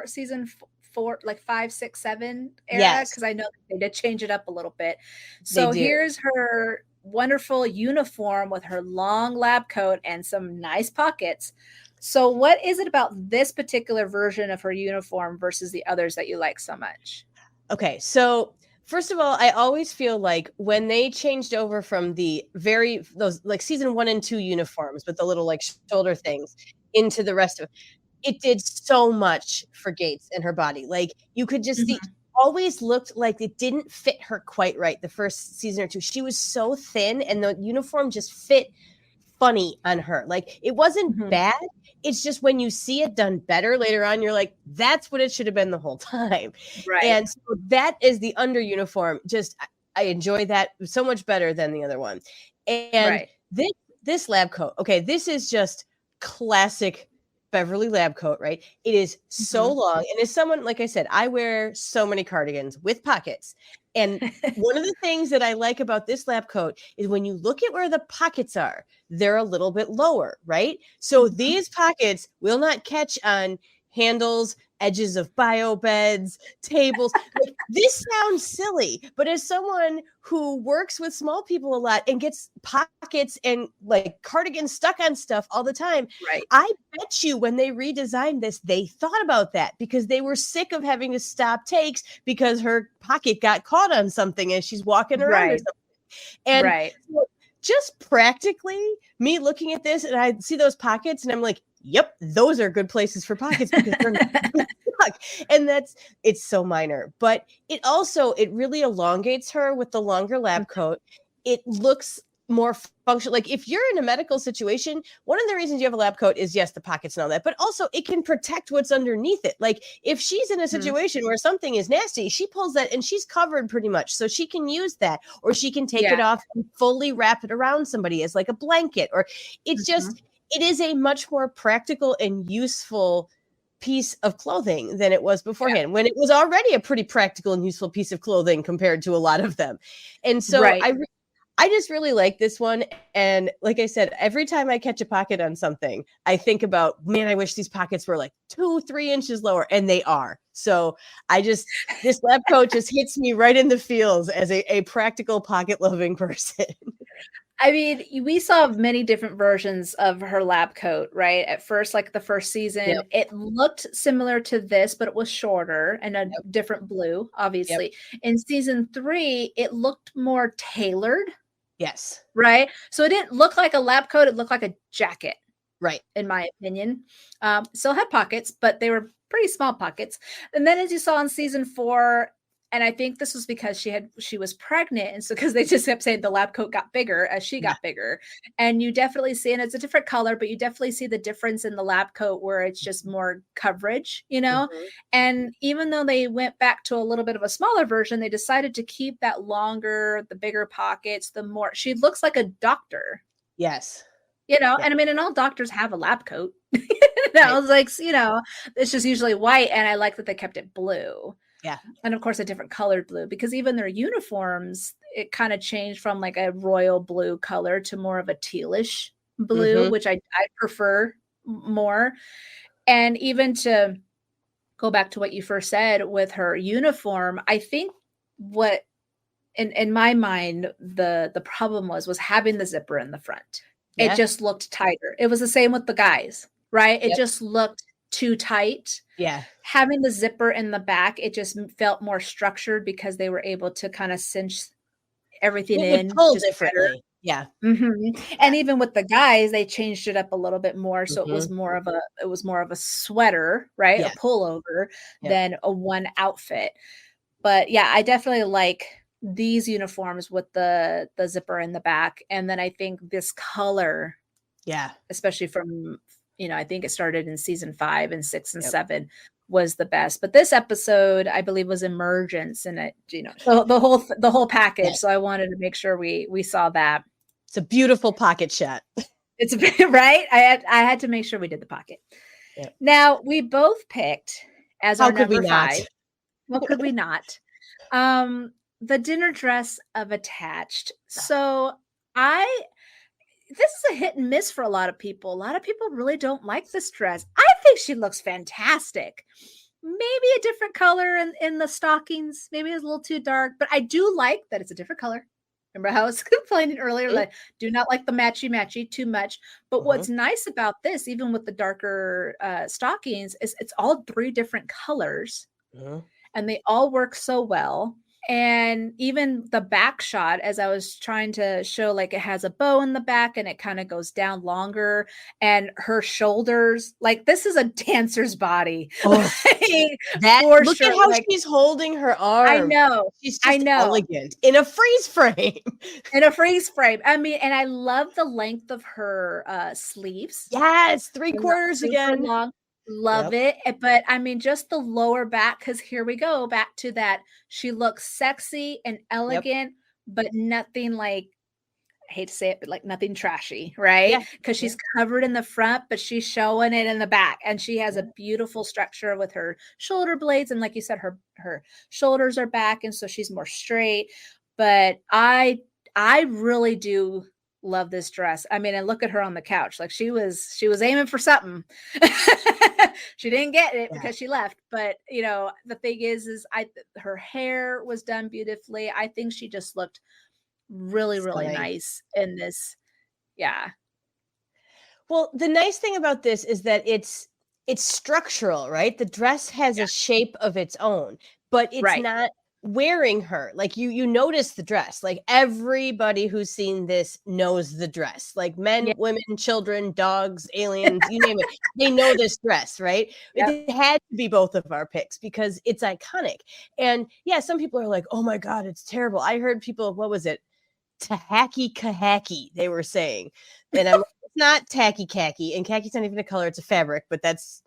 season 4, like 5, 6, 7 era, yes, because I know they did change it up a little bit. So here's her wonderful uniform with her long lab coat and some nice pockets. So what is it about this particular version of her uniform versus the others that you like so much? Okay, so first of all, I always feel like when they changed over from those like season 1 and 2 uniforms with the little like shoulder things into the rest of it did so much for Gates and her body. Like you could just see, always looked like it didn't fit her quite right the first season or 2. She was so thin and the uniform just fit funny on her. Like it wasn't bad. It's just when you see it done better later on, you're like, that's what it should have been the whole time. Right. And so that is the under uniform. Just I enjoy that so much better than the other one. And this lab coat, okay, this is just classic Beverly lab coat, right? It is so long. And as someone, like I said, I wear so many cardigans with pockets. And one of the things that I like about this lab coat is when you look at where the pockets are, they're a little bit lower, right? So these pockets will not catch on handles, edges of bio beds, tables. Like, this sounds silly, but as someone who works with small people a lot and gets pockets and like cardigans stuck on stuff all the time, I bet you when they redesigned this, they thought about that because they were sick of having to stop takes because her pocket got caught on something as she's walking around or something. And so just practically me looking at this and I see those pockets and I'm like, yep, those are good places for pockets because they're stuck. And it's so minor, but it really elongates her with the longer lab coat. It looks more functional. Like if you're in a medical situation, one of the reasons you have a lab coat is yes, the pockets and all that, but also it can protect what's underneath it. Like if she's in a situation where something is nasty, she pulls that and she's covered pretty much. So she can use that, or she can take it off and fully wrap it around somebody as like a blanket, or it's just, it is a much more practical and useful piece of clothing than it was beforehand, when it was already a pretty practical and useful piece of clothing compared to a lot of them. And so I just really like this one. And like I said, every time I catch a pocket on something, I think about, man, I wish these pockets were like 2-3 inches lower, and they are. So this lab coat just hits me right in the feels as a practical pocket loving person. I mean, we saw many different versions of her lab coat, right? At first, like the first season, it looked similar to this, but it was shorter and a different blue, obviously. In season 3, it looked more tailored. Yes. Right? So it didn't look like a lab coat. It looked like a jacket. Right. In my opinion. Still had pockets, but they were pretty small pockets. And then as you saw in season 4, And I think this was because she was pregnant. And so because they just kept saying the lab coat got bigger as she got bigger. And you definitely see, and it's a different color, but you definitely see the difference in the lab coat where it's just more coverage, you know? And even though they went back to a little bit of a smaller version, they decided to keep that longer, the bigger pockets, the more she looks like a doctor. Yes. You know, and I mean, and all doctors have a lab coat. I was like, you know, it's just usually white. And I like that they kept it blue. Yeah. And of course, a different colored blue, because even their uniforms, it kind of changed from like a royal blue color to more of a tealish blue, which I prefer more. And even to go back to what you first said with her uniform, I think what in my mind, the problem was having the zipper in the front. Yeah. It just looked tighter. It was the same with the guys, right? It just looked too tight. Yeah. Having the zipper in the back, it just felt more structured because they were able to kind of cinch everything in. Pull differently. Better. Yeah. And even with the guys, they changed it up a little bit more. So it was more of a sweater, right? A pullover than a one outfit. But yeah, I definitely like these uniforms with the zipper in the back. And then I think this color, especially from, you know, I think it started in season 5 and 6 and 7 was the best. But this episode, I believe, was Emergence, and it, you know, the whole package. Yeah. So I wanted to make sure we saw that. It's a beautiful pocket shot. It's right. I had to make sure we did the pocket. Yeah. Now we both picked as our number 5. Well, could we not? The dinner dress of Attached. So this is a hit and miss for a lot of people. A lot of people really don't like this dress. I think she looks fantastic. Maybe a different color in the stockings. Maybe it's a little too dark, but I do like that it's a different color. Remember how I was complaining earlier that I do not like the matchy too much. But what's nice about this, even with the darker stockings, is it's all 3 different colors. And they all work so well. And even the back shot, as I was trying to show, like it has a bow in the back and it kind of goes down longer, and her shoulders, like this is a dancer's body. Look at how she's holding her arm. I know. She's just elegant in a freeze frame. I mean, and I love the length of her sleeves. Yes, 3/4 again. Long. Love it. But I mean, just the lower back, because here we go back to that. She looks sexy and elegant, but nothing like, I hate to say it, but like nothing trashy, right? Because she's covered in the front, but she's showing it in the back. And she has a beautiful structure with her shoulder blades. And like you said, her shoulders are back. And so she's more straight. But I really do love this dress. I mean, and look at her on the couch. Like she was aiming for something. She didn't get it because she left. But you know, the thing is her hair was done beautifully. I think she just looked really, really nice in this. Yeah. Well, the nice thing about this is that it's structural, right? The dress has a shape of its own, but it's not wearing her. Like you notice the dress. Like everybody who's seen this knows the dress. Like men, women, children, dogs, aliens, you name it. They know this dress, right? It had to be both of our picks because it's iconic. And some people are like, oh my God, it's terrible. I heard people, what was it? Tahaki kahaki, they were saying. And I'm like, it's not tacky khaki, and khaki's not even a color, it's a fabric, but that's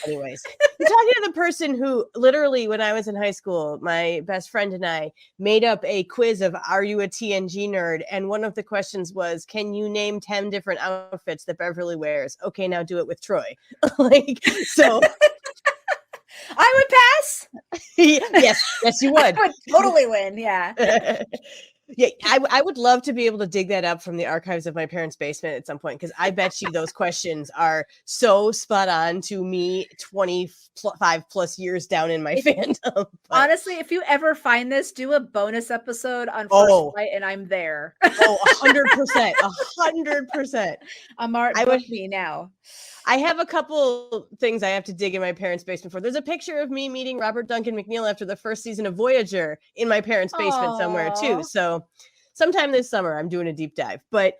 anyways. You're talking to the person who literally, when I was in high school, my best friend and I made up a quiz of, are you a TNG nerd? And one of the questions was, can you name 10 different outfits that Beverly wears? Okay, now do it with Troy. Like, so I would pass. yes, you would. I would totally win. Yeah. Yeah, I would love to be able to dig that up from the archives of my parents' basement at some point, because I bet you those questions are so spot on to me 25 plus years down in my fandom. But honestly, if you ever find this, do a bonus episode on First Flight, and I'm there. 100%. 100%. I would be now. I have a couple things I have to dig in my parents' basement for. There's a picture of me meeting Robert Duncan McNeil after the first season of Voyager in my parents' basement somewhere too. So sometime this summer, I'm doing a deep dive. But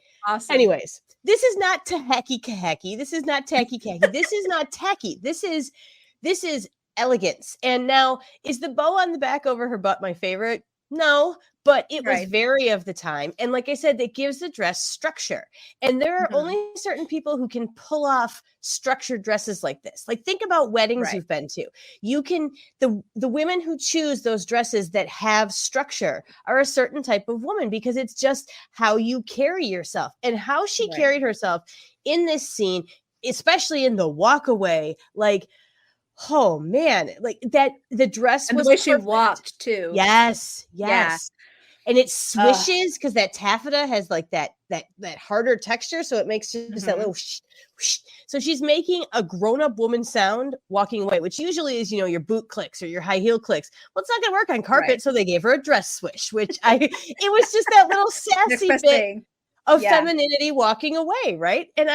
anyways, this is not tahaki kahaki. This is not tacky khaki. This is not tacky. This is elegance. And now, is the bow on the back over her butt my favorite? No, but it was very of the time. And like I said, it gives the dress structure. And there are only certain people who can pull off structured dresses like this. Like, think about weddings you've been to. You can, the women who choose those dresses that have structure are a certain type of woman, because it's just how you carry yourself. And how she carried herself in this scene, especially in the walk away, like, oh man, like that, the dress and was the way perfect. she walked too. Yes. And it swishes because that taffeta has like that harder texture, so it makes just that little whoosh. So she's making a grown-up woman sound walking away, which usually is, your boot clicks or your high heel clicks. Well, it's not gonna work on carpet, so they gave her a dress swish, which it was just that little sassy bit of femininity walking away, right? And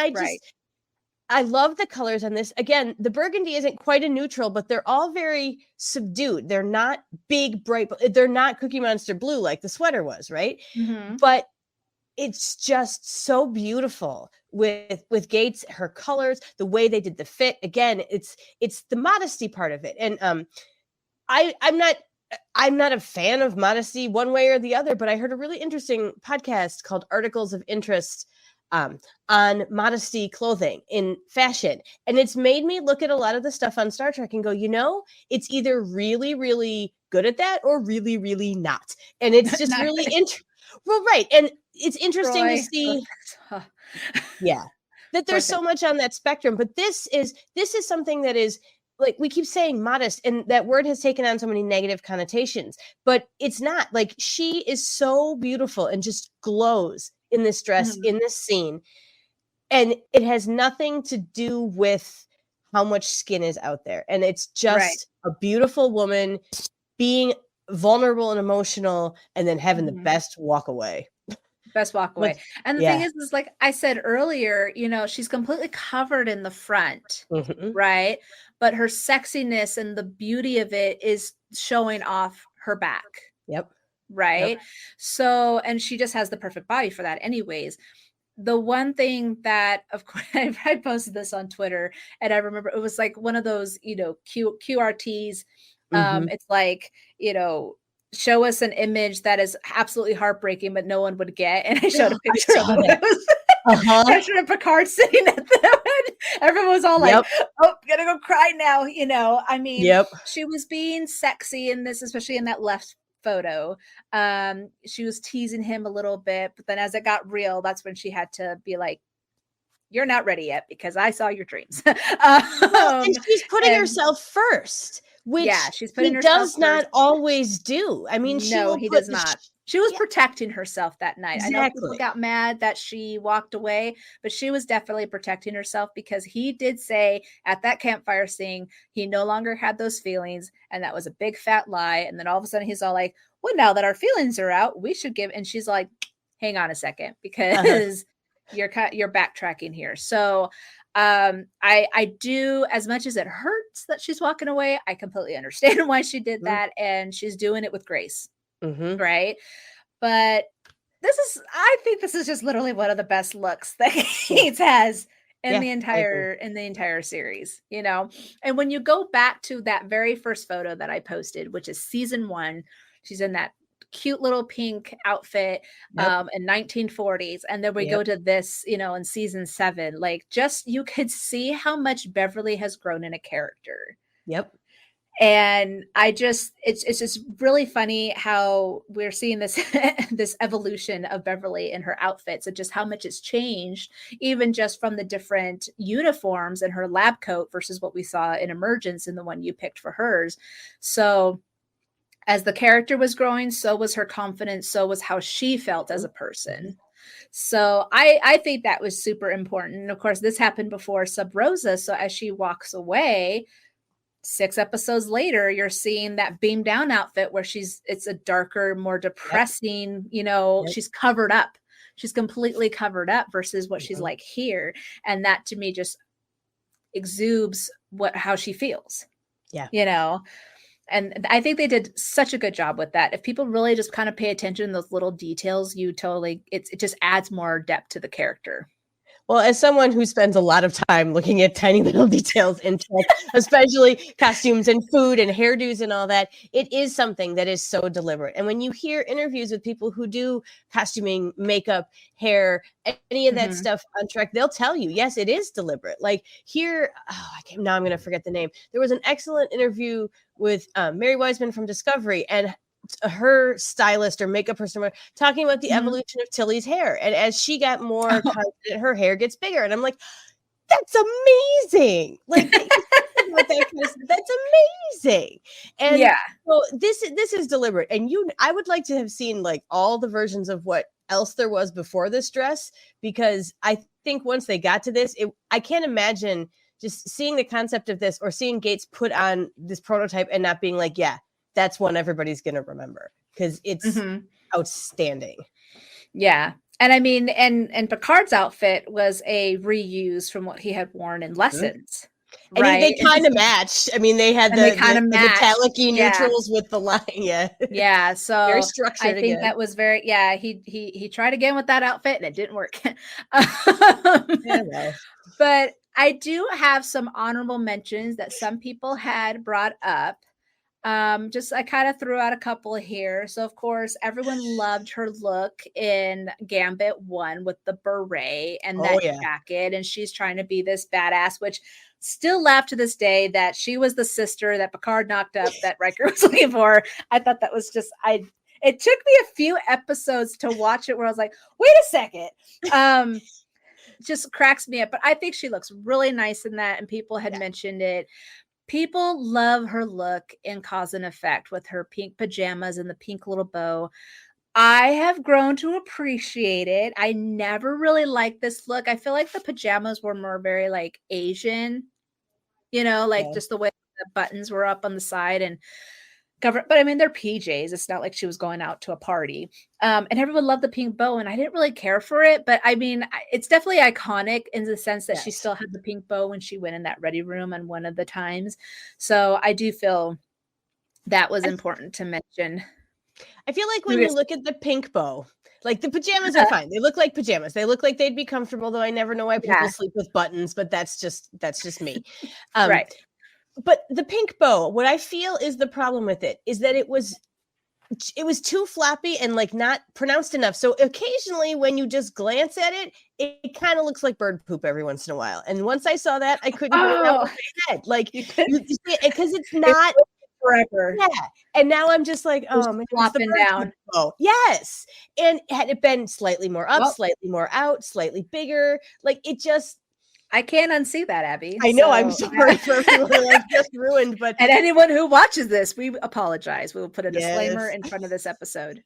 I love the colors on this. Again, the burgundy isn't quite a neutral, but they're all very subdued. They're not big, bright. They're not Cookie Monster blue like the sweater was, right? But it's just so beautiful with Gates, her colors, the way they did the fit. Again, it's the modesty part of it. And I'm not a fan of modesty one way or the other, but I heard a really interesting podcast called Articles of Interest on modesty clothing in fashion. And it's made me look at a lot of the stuff on Star Trek and go, it's either really, really good at that or really, really not. And it's just really well, right. And it's interesting to see that there's so much on that spectrum. But this is something that is, like, we keep saying modest, and that word has taken on so many negative connotations, but it's not. Like, she is so beautiful and just glows in this dress, in this scene. And it has nothing to do with how much skin is out there. And it's just a beautiful woman being vulnerable and emotional, and then having the best walk away. And the thing is like I said earlier, she's completely covered in the front, right? But her sexiness and the beauty of it is showing off her back. Right. So, and she just has the perfect body for that anyways. The one thing that, of course, I posted this on Twitter, and I remember it was like one of those, QRTs. It's like, show us an image that is absolutely heartbreaking, but no one would get. And I showed a picture of it. Picture of Picard sitting at the end. Everyone was all like, oh, gonna go cry now. I mean, she was being sexy in this, especially in that left photo. She was teasing him a little bit, but then as it got real, that's when she had to be like, you're not ready yet because I saw your dreams. And she's putting herself first, which she's putting he herself does not always do. I mean, he does not. She was protecting herself that night. I know people got mad that she walked away, but she was definitely protecting herself, because he did say at that campfire scene, he no longer had those feelings. And that was a big fat lie. And then all of a sudden he's all like, well, now that our feelings are out, we should give. And she's like, hang on a second, because you're backtracking here. So I do, as much as it hurts that she's walking away, I completely understand why she did that. And she's doing it with grace. Right. But I think this is just literally one of the best looks that Gates has in the entire series, and when you go back to that very first photo that I posted, which is season 1, she's in that cute little pink outfit in 1940s. And then we go to this, in season 7, like, just, you could see how much Beverly has grown in a character. And it's just really funny how we're seeing this this evolution of Beverly in her outfits, and just how much it's changed, even just from the different uniforms and her lab coat versus what we saw in Emergence in the one you picked for hers. So as the character was growing, so was her confidence, so was how she felt as a person. So I think that was super important. And of course, this happened before Sub Rosa. So as she walks away, 6 episodes later, you're seeing that beam down outfit where it's a darker, more depressing, she's covered up. She's completely covered up versus what she's like here. And that to me just exudes how she feels. And I think they did such a good job with that. If people really just kind of pay attention to those little details, it just adds more depth to the character. Well, as someone who spends a lot of time looking at tiny little details in tech, especially costumes and food and hairdos and all that, it is something that is so deliberate. And when you hear interviews with people who do costuming, makeup, hair, any of that stuff on Trek, they'll tell you, yes, it is deliberate. Like here, now I'm going to forget the name. There was an excellent interview with Mary Wiseman from Discovery, and her stylist or makeup person talking about the evolution of Tilly's hair. And as she got more confident, her hair gets bigger. And I'm like, that's amazing. Like that's amazing. And so this is deliberate. And I would like to have seen like all the versions of what else there was before this dress, because I think once they got to this, I can't imagine just seeing the concept of this or seeing Gates put on this prototype and not being like, yeah, that's one everybody's going to remember, because it's outstanding. Yeah. And I mean, and Picard's outfit was a reuse from what he had worn in Lessons. And right? They kind of matched. I mean, they had the metallic-y neutrals with the line. Yeah. So very structured. I think that was very, he tried again with that outfit and it didn't work. But I do have some honorable mentions that some people had brought up. I kind of threw out a couple here. So of course, everyone loved her look in Gambit 1 with the beret and that jacket. And she's trying to be this badass, which still laugh to this day that she was the sister that Picard knocked up that Riker was looking for. I thought that was just, it took me a few episodes to watch it where I was like, wait a second. Just cracks me up. But I think she looks really nice in that. And people had mentioned it. People love her look in Cause and Effect with her pink pajamas and the pink little bow. I have grown to appreciate it. I never really liked this look. I feel like the pajamas were more very like Asian, just the way the buttons were up on the side and covered. But I mean, they're PJs. It's not like she was going out to a party. And everyone loved the pink bow, and I didn't really care for it. But I mean, it's definitely iconic in the sense that she still had the pink bow when she went in that ready room on one of the times. So I do feel that was important to mention. I feel like when you look at the pink bow, like the pajamas are fine. They look like pajamas. They look like they'd be comfortable, though I never know why people sleep with buttons, but that's just me. Right. But the pink bow, what I feel is the problem with it is that it was too floppy and like not pronounced enough. So occasionally when you just glance at it, it kind of looks like bird poop every once in a while. And once I saw that, I couldn't get it out of my head. Like because it's not forever. Yeah. And now I'm just like, flopping down. Oh, yes. And had it been slightly more up, slightly more out, slightly bigger, like it just, I can't unsee that, Abby. I know. I'm sorry for everyone like just ruined, but and anyone who watches this, we apologize. We will put a disclaimer in front of this episode.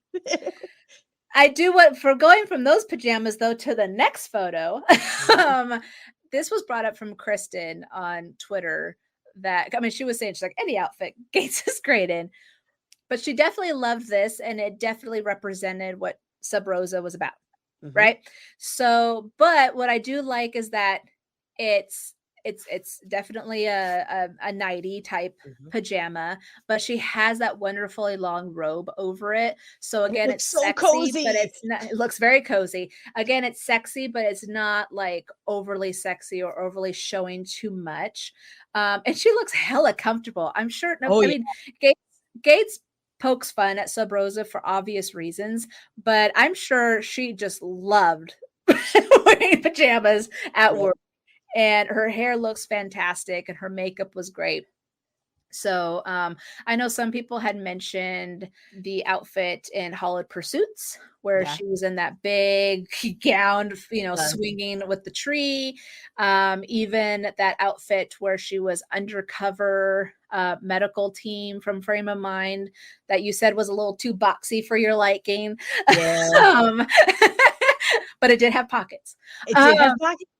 I do for going from those pajamas though to the next photo. This was brought up from Kristen on Twitter. She was saying she's like, any outfit Gates is great in, but she definitely loved this, and it definitely represented what Sub Rosa was about, right? So, but what I do like is that it's definitely a nighty type pajama, but she has that wonderfully long robe over it. So again, it's so sexy, cozy. But it looks very cozy. Again, it's sexy, but it's not like overly sexy or overly showing too much. And she looks hella comfortable. I'm sure. Gates pokes fun at Sub Rosa for obvious reasons, but I'm sure she just loved wearing pajamas at work. And her hair looks fantastic and her makeup was great. So I know some people had mentioned the outfit in Hollowed Pursuits, where she was in that big gown, swinging with the tree. Even that outfit where she was undercover medical team from Frame of Mind that you said was a little too boxy for your liking. Yeah. But it did have pockets. It did have pockets.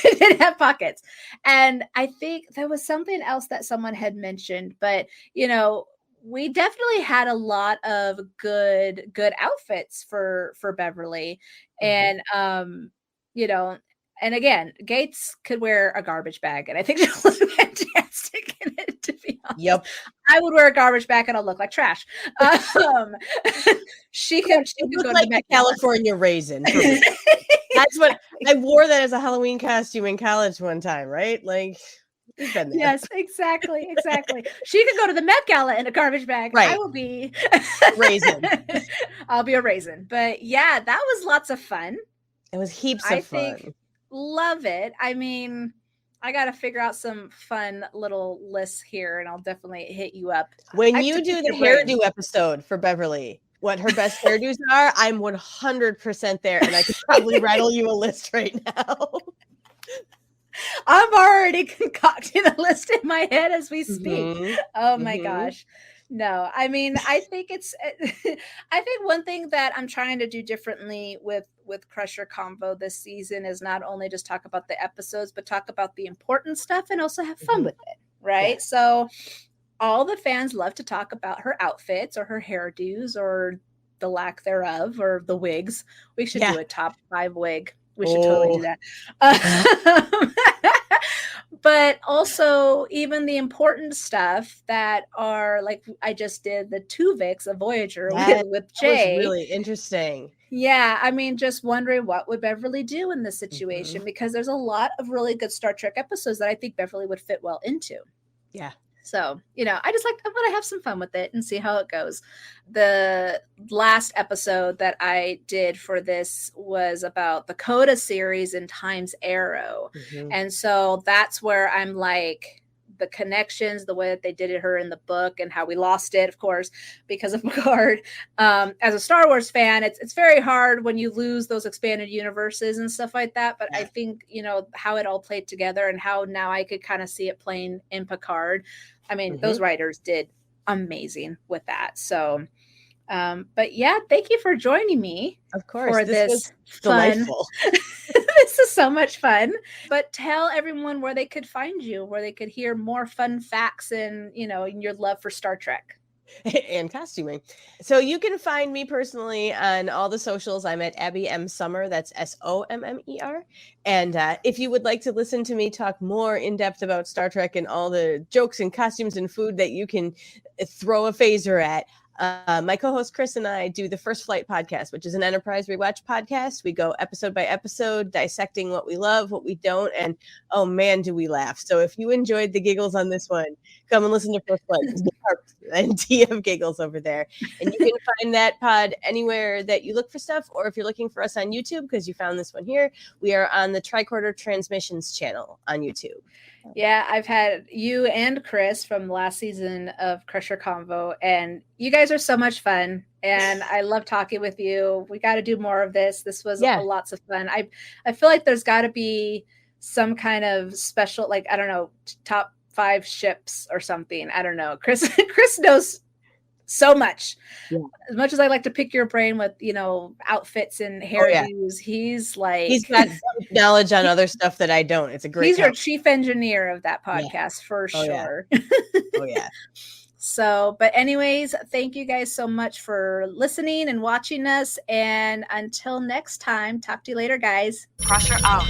It did have pockets. And I think there was something else that someone had mentioned, but we definitely had a lot of good outfits for Beverly. And and again, Gates could wear a garbage bag, and I think she was fantastic in it, to be Yep. I would wear a garbage bag and I'll look like trash. She can look go like to the the California raisin for me. That's what I wore that as a Halloween costume in college one time, right? Like, we've been there. Yes, exactly. She could go to the Met Gala in a garbage bag. I Right. will be Raisin. I'll be a raisin. But yeah, that was lots of fun. It was heaps I of fun. think love it. I mean, I got to figure out some fun little lists here, and I'll definitely hit you up. When I you took do the your brain. hairdo episode for Beverly, what her best hairdos are, I'm 100% there, and I could probably rattle you a list right now. I'm already concocting a list in my head as we speak. Mhm. Oh my Mhm. gosh. No, I mean, I think it's I think one thing that I'm trying to do differently with Crusher Convo this season is not only just talk about the episodes, but talk about the important stuff and also have fun Mhm. with it, right? Yeah. So all the fans love to talk about her outfits or her hairdos or the lack thereof or the wigs. We should Yeah. do a top 5 wig. We should totally do Oh. that. But also even the important stuff that are like I just did the Tuvix of Voyager That with That was Jay. really interesting. Yeah, I mean, just wondering what would Beverly do in this situation Mhm. because there's a lot of really good Star Trek episodes that I think Beverly would fit well into. Yeah. So, I just like, I want to have some fun with it and see how it goes. The last episode that I did for this was about the Coda series in Time's Arrow. Mhm. And so that's where I'm like, the connections, the way that they did her in the book and how we lost it, of course, because of Picard. As a Star Wars fan, it's very hard when you lose those expanded universes and stuff like that. But Yeah. I think, how it all played together and how now I could kind of see it playing in Picard. I mean, those writers did amazing with that. So, but yeah, thank you for joining me. Of course. For This this was fun. delightful. This is so much fun. But tell everyone where they could find you, where they could hear more fun facts and, in your love for Star Trek. And costuming. So you can find me personally on all the socials. I'm at Abby M. Summer. That's SOMMER. And if you would like to listen to me talk more in depth about Star Trek and all the jokes and costumes and food that you can throw a phaser at, my co-host Chris and I do the First Flight podcast, which is an Enterprise rewatch podcast. We go episode by episode, dissecting what we love, what we don't, and oh man, do we laugh. So if you enjoyed the giggles on this one, come and listen to First Flight. There's plenty of giggles over there. And you can find that pod anywhere that you look for stuff, or if you're looking for us on YouTube, because you found this one here, we are on the Tricorder Transmissions channel on YouTube. Yeah, I've had you and Chris from last season of Crusher Convo, and you guys are so much fun. And I love talking with you. We got to do more of this. This was lots of fun. I feel like there's got to be some kind of special, like, I don't know, top 5 ships or something. I don't know. Chris knows so much. Yeah. As much as I like to pick your brain with, outfits and hairdos, he's got knowledge on other stuff that I don't. It's a great. He's your chief engineer of that podcast for sure. Yeah. Oh yeah. So, but anyways, thank you guys so much for listening and watching us. And until next time, talk to you later, guys. Crusher out.